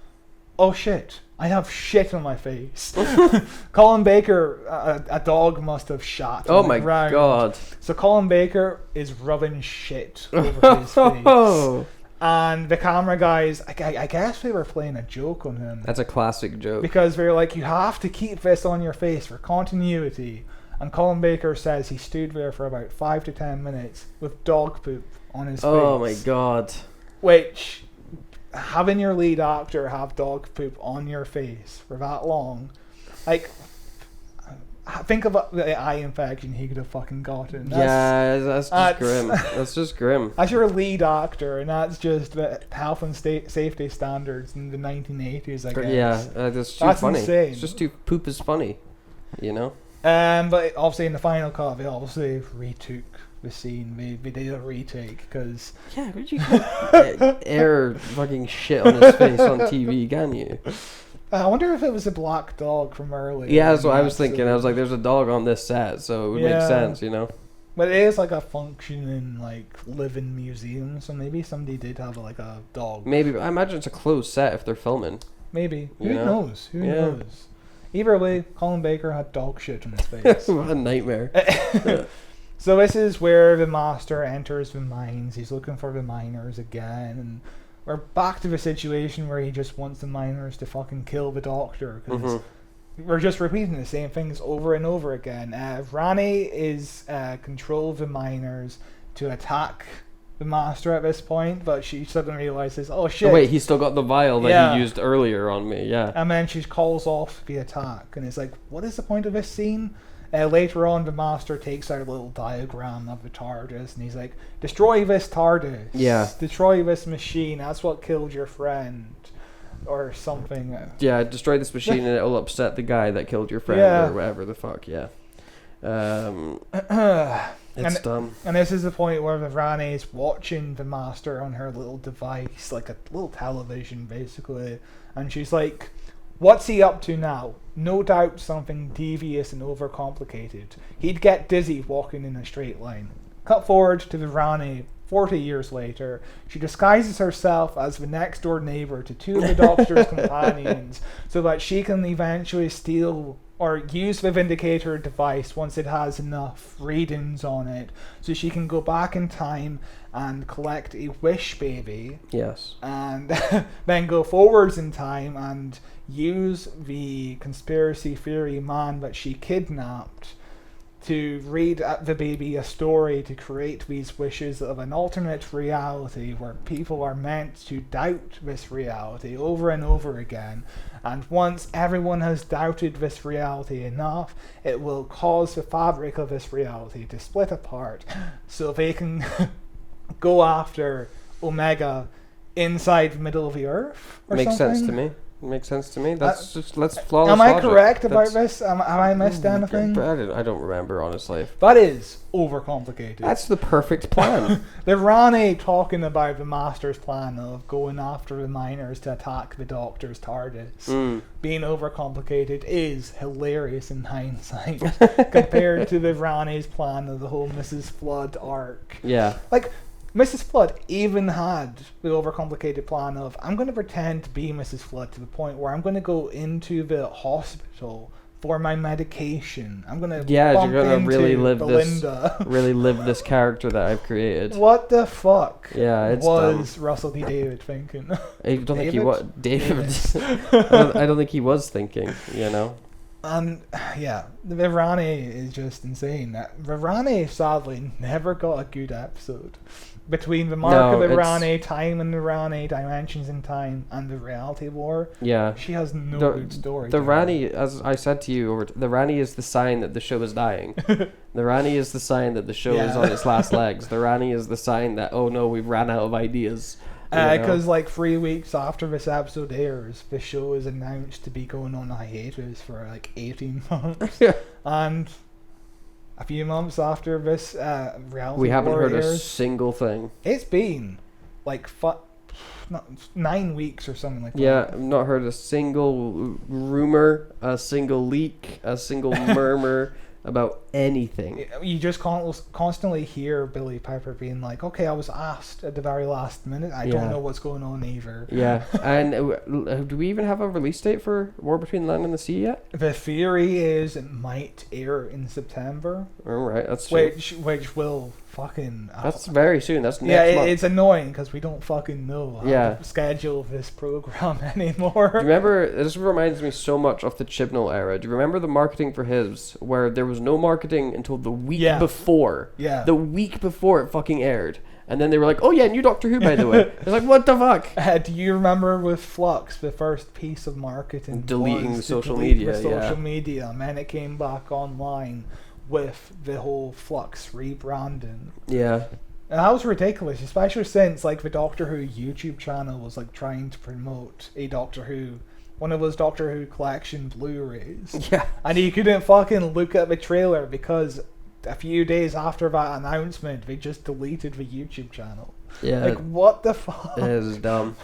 Oh shit, I have shit on my face. Colin Baker, a dog must have shot on the ground. Oh my god. So Colin Baker is rubbing shit over his face. And the camera guys, I guess they were playing a joke on him. That's a classic joke. Because they're like, you have to keep this on your face for continuity. And Colin Baker says he stood there for about 5 to 10 minutes with dog poop on his face. Oh my god. Which, having your lead actor have dog poop on your face for that long, like, think about the eye infection he could have fucking gotten. That's just grim. That's just grim. As your lead actor, and that's just the health and safety standards in the 1980s, I guess. Yeah, that's too funny. Insane. It's just too poop is funny, you know? But obviously in the final cut, they obviously retook the scene. They did a retake because but you can't air fucking shit on his face on TV, can you? I wonder if it was a black dog from earlier. Yeah, that's what I was thinking. I was like, there's a dog on this set, so it would make sense, you know? But it is like a functioning, like, living museum, so maybe somebody did have like a dog. Maybe, but I imagine it's a closed set if they're filming. Maybe. Who knows? Who knows? Either way, Colin Baker had dog shit on his face. What a nightmare. So this is where the master enters the mines. He's looking for the miners again, and we're back to the situation where he just wants the miners to fucking kill the doctor, because we're just repeating the same things over and over again. Rani is control the miners to attack the master at this point, but she suddenly realizes, oh shit. Oh wait, he's still got the vial that he used earlier on me, And then she calls off the attack, and it's like, what is the point of this scene? Later on, the master takes out a little diagram of the TARDIS, and he's like, destroy this TARDIS. Yeah. Destroy this machine. That's what killed your friend. Or something. Yeah, destroy this machine and it'll upset the guy that killed your friend or whatever the fuck, It's dumb. And this is the point where the Rani is watching the master on her little device, like a little television, basically. And she's like, what's he up to now? No doubt something devious and overcomplicated. He'd get dizzy walking in a straight line. Cut forward to the Rani 40 years later. She disguises herself as the next door neighbor to two of the Doctor's companions so that she can eventually steal or use the Vindicator device once it has enough readings on it, so she can go back in time and collect a wish baby. Yes. And then go forwards in time and use the conspiracy theory man that she kidnapped to read the baby a story to create these wishes of an alternate reality where people are meant to doubt this reality over and over again. And once everyone has doubted this reality enough, it will cause the fabric of this reality to split apart so they can go after Omega inside the middle of the Earth or Makes something. sense to me. Makes sense to me. That's just let's flawless. Am I logic. correct about this? Have I missed anything? I don't remember, honestly. That is overcomplicated. That's the perfect plan. The Rani talking about the Master's plan of going after the miners to attack the Doctor's TARDIS being overcomplicated is hilarious in hindsight compared to the Rani's plan of the whole Mrs. Flood arc. Yeah. Like, Mrs. Flood even had the overcomplicated plan of, I'm going to pretend to be Mrs. Flood to the point where I'm going to go into the hospital for my medication. I'm gonna Yeah, bump you're gonna into really live Belinda. this, really live this character that I've created. What the fuck? Yeah, it's was dumb. Russell D. David thinking? I don't think he David? was David. I don't think he was thinking. You know. Yeah, the Rani is just insane. Rani sadly never got a good episode. Between the mark of the Rani, time in the Rani, dimensions in time, and the reality war. Yeah. She has no good story. The Rani, as I said to you, the Rani is the sign that the show is dying. The Rani is the sign that the show is on its last legs. The Rani is the sign that, oh no, we've ran out of ideas. Because like 3 weeks after this episode airs, the show is announced to be going on a hiatus for like 18 months. And a few months after this reality we haven't war heard airs, a single thing. It's been like 9 weeks or something like that. Yeah, I've not heard a single rumor, a single leak, a single murmur about anything. You just constantly hear Billy Piper being like, okay, I was asked at the very last minute. I don't know what's going on either. Yeah, and do we even have a release date for War Between the Land and the Sea yet? The theory is it might air in September. All right, that's which will fucking... That's very soon. That's next month. It's annoying because we don't fucking know how to schedule this program anymore. Do you remember, this reminds me so much of the Chibnall era. Do you remember the marketing for his, where there was no marketing until the week before? Yeah. The week before it fucking aired. And then they were like, oh yeah, new Doctor Who, by the way. It's like, what the fuck? Do you remember with Flux, the first piece of marketing deleting was social media, the social media, and then it came back online with the whole Flux rebranding. Yeah. And that was ridiculous, especially since like the Doctor Who YouTube channel was like trying to promote one of those Doctor Who collection Blu-rays. Yeah. And you couldn't fucking look at the trailer because a few days after that announcement, they just deleted the YouTube channel. Yeah. Like, what the fuck? It is dumb.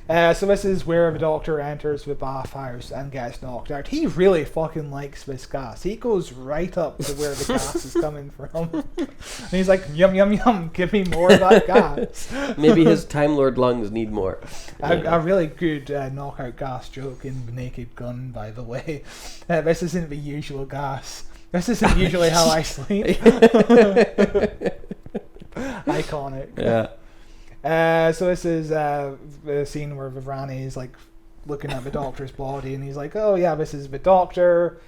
So this is where the Doctor enters the bathhouse and gets knocked out. He really fucking likes this gas. He goes right up to where the gas is coming from. And he's like, yum, yum, yum, give me more of that gas. Maybe his Time Lord lungs need more. A really good knockout gas joke in The Naked Gun, by the way. This isn't the usual gas. This isn't usually how I sleep. Iconic. Yeah. So this is the scene where Rani is like looking at the Doctor's body, and he's like, "Oh yeah, this is the Doctor."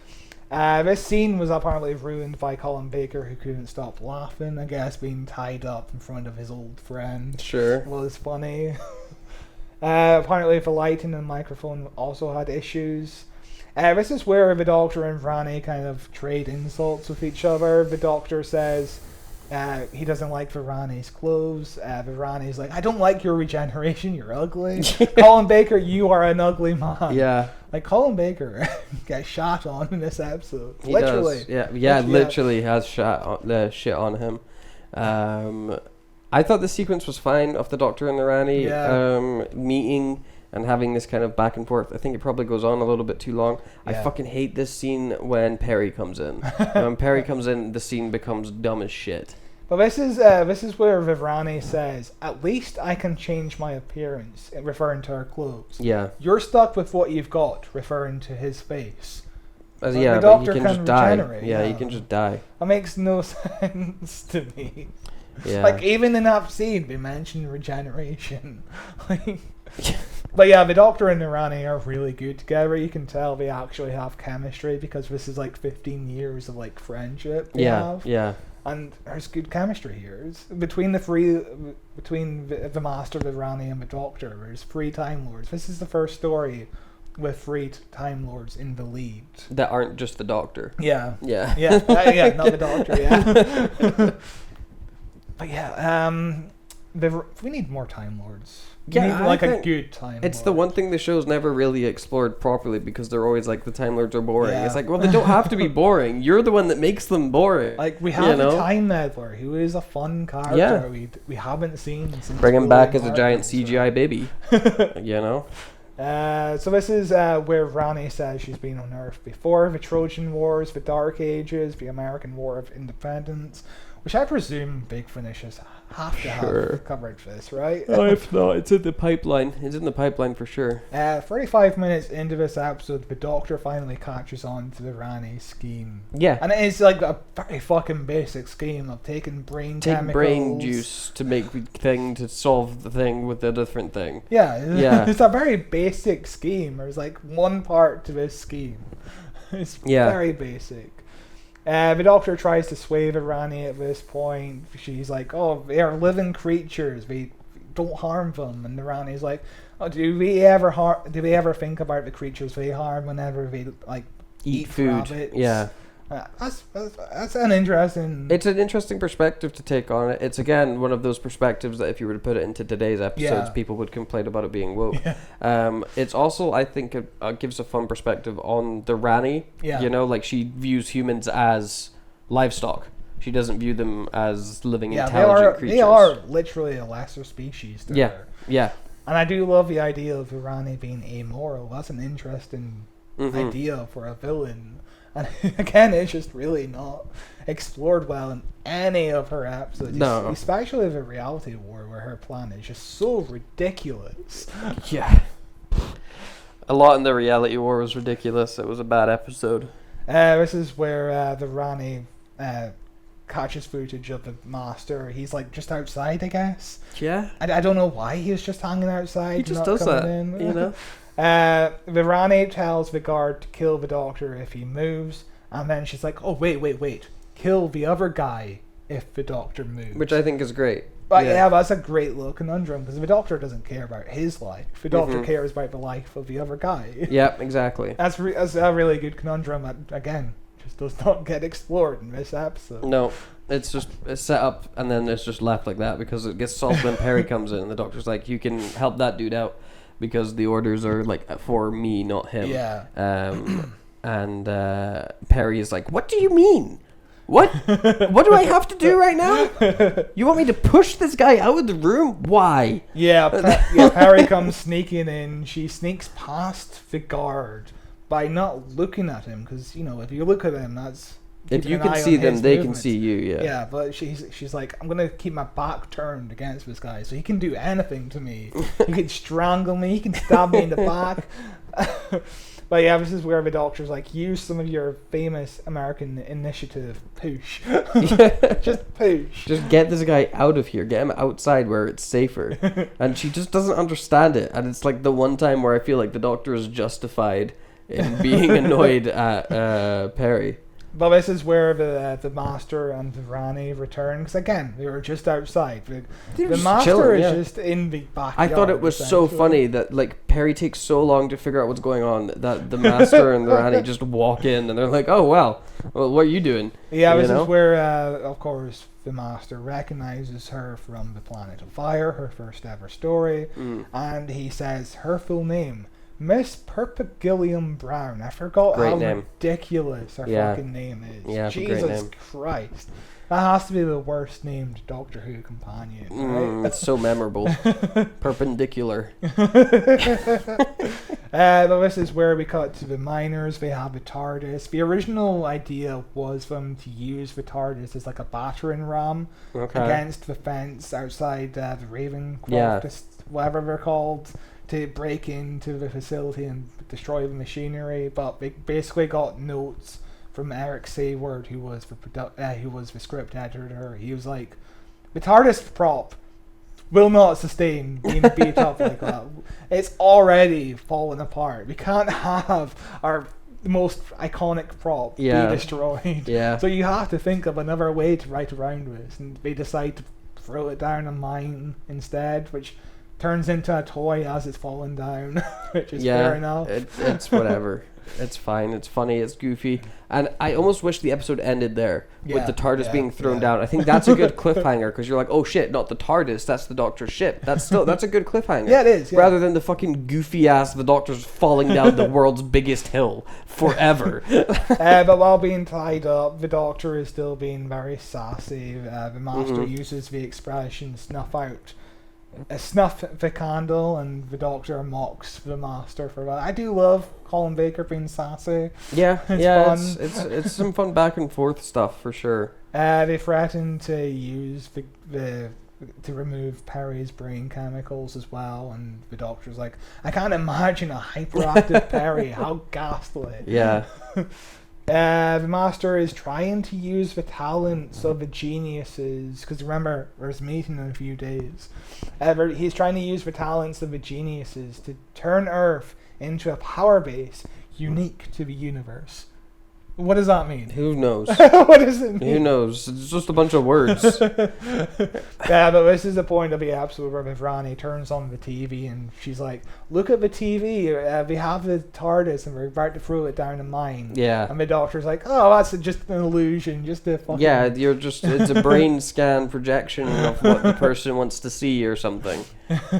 This scene was apparently ruined by Colin Baker, who couldn't stop laughing. I guess being tied up in front of his old friend was funny. Apparently, the lighting and microphone also had issues. This is where the Doctor and Rani kind of trade insults with each other. The Doctor says he doesn't like Rani's clothes. Rani's like, I don't like your regeneration, you're ugly. Colin Baker, you are an ugly man. Yeah. Like, Colin Baker gets shot on in this episode. He literally. Does. Yeah, literally has shot the shit on him. I thought the sequence was fine of the Doctor and the Rani meeting and having this kind of back and forth. I think it probably goes on a little bit too long. I fucking hate this scene when Perry comes in. When Perry comes in, the scene becomes dumb as shit. But this is where Rani says, at least I can change my appearance, referring to her clothes. Yeah. You're stuck with what you've got, referring to his face. But the Doctor he can just regenerate, die. Yeah, he can just die. That makes no sense to me. Yeah. Like, even in that scene, they mention regeneration. But yeah, the Doctor and the Rani are really good together. You can tell they actually have chemistry because this is like 15 years of like friendship they have. Yeah. And there's good chemistry here. It's between the Master, the Rani, and the Doctor, there's 3 Time Lords. This is the first story with 3 Time Lords in the lead. That aren't just the Doctor. Yeah. Yeah. Yeah, not the Doctor, yeah. But yeah, we need more Time Lords. We need like a good Time It's Lord. the one thing the show's never really explored properly because they're always like, the Time Lords are boring. Yeah. It's like, well, they don't have to be boring. You're the one that makes them boring. Like, we have a Time Meddler who is a fun character we haven't seen since bring him back as a giant CGI baby. You know? So this is where Rani says she's been on Earth before. The Trojan Wars, the Dark Ages, the American War of Independence. which I presume Big Finishers have to have covered this, right? Oh, if not, it's in the pipeline. It's in the pipeline for sure. 35 minutes into this episode, the Doctor finally catches on to the Rani scheme. Yeah. And it's like a very fucking basic scheme of taking brain chemicals. Brain juice to make the thing to solve the thing with a different thing. Yeah. It's a very basic scheme. There's like one part to this scheme. It's very basic. The Doctor tries to sway the Rani at this point. She's like, "Oh, they are living creatures. We don't harm them." And the Rani's like, "Oh, do we ever think about the creatures we harm whenever they like eat food?" Rabbits? Yeah. That's an interesting... It's an interesting perspective to take on it. It's, again, one of those perspectives that if you were to put it into today's episodes, people would complain about it being woke. Yeah. It's also, I think, it gives a fun perspective on the Rani. Yeah. You know, like, she views humans as livestock. She doesn't view them as living, intelligent creatures. They are literally a lesser species to her. Yeah. And I do love the idea of the Rani being amoral. That's an interesting idea for a villain. And again, it's just really not explored well in any of her episodes. No. Especially the Reality War, where her plan is just so ridiculous. Yeah. A lot in the Reality War was ridiculous. It was a bad episode. This is where the Rani catches footage of the Master. He's like just outside, I guess. Yeah. I don't know why he was just hanging outside. He just does that, you know? The Rani tells the guard to kill the Doctor if he moves, and then she's like, "Oh, wait. Kill the other guy if the Doctor moves." Which I think is great. But yeah, that's a great little conundrum, because the Doctor doesn't care about his life. The Doctor cares about the life of the other guy. Yep, exactly. That's a really good conundrum that, again, just does not get explored in this episode. No. It's set up, and then it's just left like that, because it gets solved when Perry comes in, and the Doctor's like, "You can help that dude out, because the orders are like for me, not him." Yeah. And Perry is like, "What do you mean? What do I have to do right now? You want me to push this guy out of the room? Why?" Yeah, Perry comes sneaking in. She sneaks past the guard by not looking at him, because, you know, if you look at him, that's... If you can see them, they can see you, yeah. Yeah, but she's like, "I'm going to keep my back turned against this guy, so he can do anything to me. He can strangle me, he can stab me in the back." But yeah, this is where the Doctor's like, "Use some of your famous American initiative. Push." Just push. Just get this guy out of here. Get him outside where it's safer. And she just doesn't understand it. And it's like the one time where I feel like the Doctor is justified in being annoyed at Perry. But this is where the Master and the Rani return, because again, they were just outside. The Master chilling, is just in the backyard. I thought it was so funny that like Perry takes so long to figure out what's going on that the Master and the Rani just walk in and they're like, "Oh well, what are you doing?" Yeah, this is where, of course, the Master recognizes her from the Planet of Fire, her first ever story, and he says her full name. Miss Purpet Gilliam Brown. I forgot how ridiculous her fucking name is. Yeah, Jesus Christ. That has to be the worst named Doctor Who companion, right? It's so memorable. Perpendicular. But this is where we cut to the miners. They have the TARDIS. The original idea was for them to use the TARDIS as like a battering ram against the fence outside the Ravencroft, whatever they're called, to break into the facility and destroy the machinery. But they basically got notes from Eric Sayward, who was the script editor. He was like, "The TARDIS prop will not sustain being beat up like that. It's already fallen apart. We can't have our most iconic prop be destroyed." Yeah. So you have to think of another way to write around this, and they decide to throw it down a mine instead, which turns into a toy as it's falling down, which is fair enough. It's whatever. It's fine. It's funny. It's goofy. And I almost wish the episode ended there with the TARDIS being thrown down. I think that's a good cliffhanger, because you're like, "Oh shit, not the TARDIS. That's the Doctor's ship." That's a good cliffhanger. Yeah, it is. Yeah. Rather than the fucking goofy ass the Doctor's falling down the world's biggest hill forever. But while being tied up, the Doctor is still being very sassy. The Master uses the expression "snuff out." snuff the candle, and the Doctor mocks the Master for that. I do love Colin Baker being sassy. Yeah, It's fun. it's some fun back and forth stuff for sure. They threaten to use to remove Perry's brain chemicals as well, and the Doctor's like, I can't imagine a hyperactive Perry. How ghastly. Yeah. The Master is trying to use the talents of the geniuses, because remember, there's a meeting in a few days. He's trying to use the talents of the geniuses to turn Earth into a power base unique to the universe. What does that mean? Who knows? What does it mean? Who knows? It's just a bunch of words. Yeah, but this is the point of the episode where Rani turns on the TV and she's like, look at the TV, we have the TARDIS and we're about to throw it down the mine. Yeah. And the Doctor's like, oh, that's just an illusion, just a fucking... Yeah, it's a brain scan projection of what the person wants to see or something.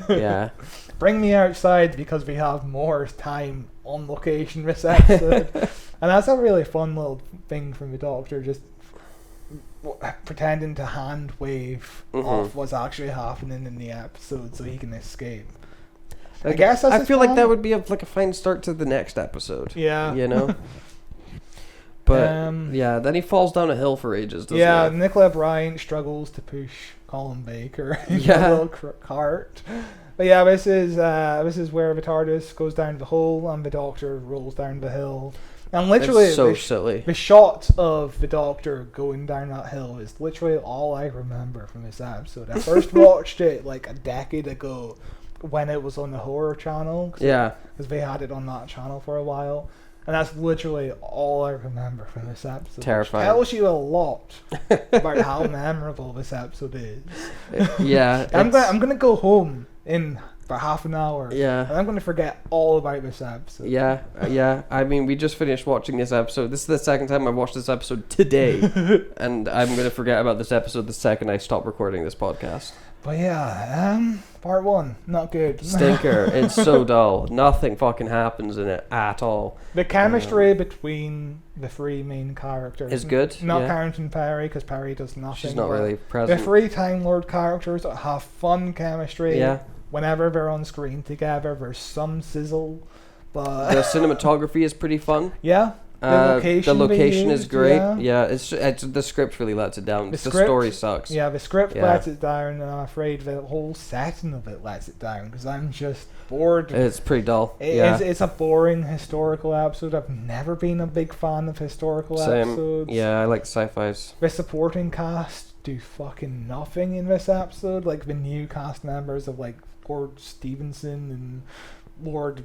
Yeah. Bring me outside because we have more time on location this episode. And that's a really fun little thing from the Doctor, just pretending to hand wave off what's actually happening in the episode so he can escape. I guess that's I feel like that would be a fine start to the next episode. Yeah. You know? But, yeah, then he falls down a hill for ages, doesn't he? Yeah, Nicola Bryant struggles to push Colin Baker in a little cart. But yeah, this is where the TARDIS goes down the hole and the Doctor rolls down the hill. And literally, it's so silly. The shot of the Doctor going down that hill is literally all I remember from this episode. I first watched it like a decade ago when it was on the Horror Channel. Because they had it on that channel for a while. And that's literally all I remember from this episode. Terrifying. Which tells you a lot about how memorable this episode is. Yeah. I'm gonna go home in for half an hour. Yeah. And I'm going to forget all about this episode. Yeah. I mean, we just finished watching this episode. This is the second time I've watched this episode today. And I'm going to forget about this episode the second I stop recording this podcast. But yeah, part 1, not good. Stinker. It's so dull. Nothing fucking happens in it at all. The chemistry between the 3 main characters is good. Not counting Perry, because Perry does nothing. She's not really present. The 3 Time Lord characters have fun chemistry. Yeah. Whenever they're on screen together, there's some sizzle. But the cinematography is pretty fun. Yeah. The location is great. Yeah, it's the script really lets it down. The story sucks. Yeah, the script lets it down, and I'm afraid the whole setting of it lets it down because I'm just bored. It's pretty dull. It's a boring historical episode. I've never been a big fan of historical episodes. Yeah, I like sci-fis. The supporting cast do fucking nothing in this episode. Like the new cast members of like Lord Stevenson and Lord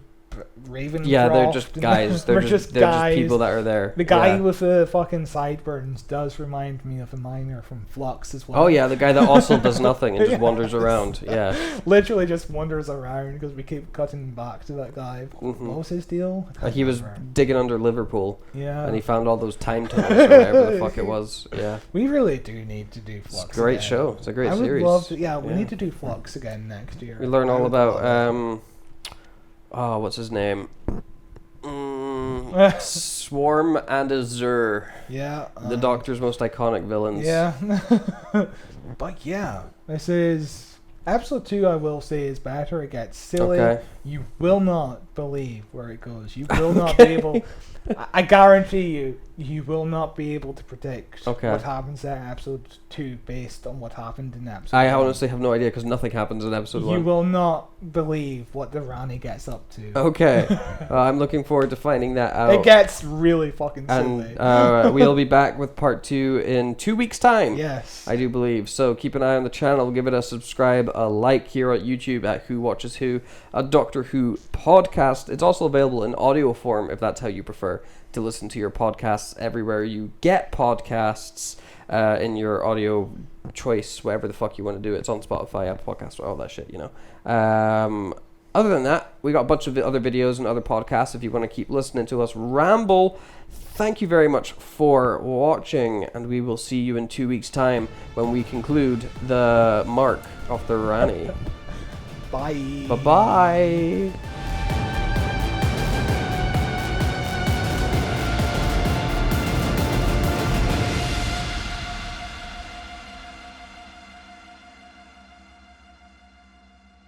Ravencroft. Yeah, they're just guys. They're just people that are there. The guy with the fucking sideburns does remind me of a miner from Flux as well. Oh yeah, the guy that also does nothing and just wanders around. Yeah, literally just wanders around because we keep cutting back to that guy. What was his deal? He was digging under Liverpool. Yeah, and he found all those time tunnels or whatever the fuck it was. Yeah, we really do need to do Flux. It's a great again. show. It's a great series. I would love to. We need to do Flux again next year. We learn all about what's his name? Swarm and Azure. Yeah. The Doctor's most iconic villains. Yeah. But yeah, this is... Episode 2, I will say, is better. It gets silly. Okay. You will not believe where it goes. You will not be able... I guarantee you will not be able to predict what happens in episode 2 based on what happened in episode 1. I honestly have no idea because nothing happens in episode 1. You will not believe what the Rani gets up to. Okay. I'm looking forward to finding that out. It gets really fucking silly. And we'll be back with part 2 in 2 weeks' time. Yes. I do believe. So keep an eye on the channel. Give it a subscribe, a like here at YouTube at Who Watches Who, a Doctor Who podcast. It's also available in audio form if that's how you prefer to listen to your podcasts everywhere you get podcasts in your audio choice, whatever the fuck you want to do. It's on Spotify, Apple Podcasts, all that shit, you know. Other than that, we got a bunch of other videos and other podcasts if you want to keep listening to us ramble. Thank you very much for watching, and we will see you in 2 weeks' time when we conclude the mark of the Rani. Bye. Bye-bye.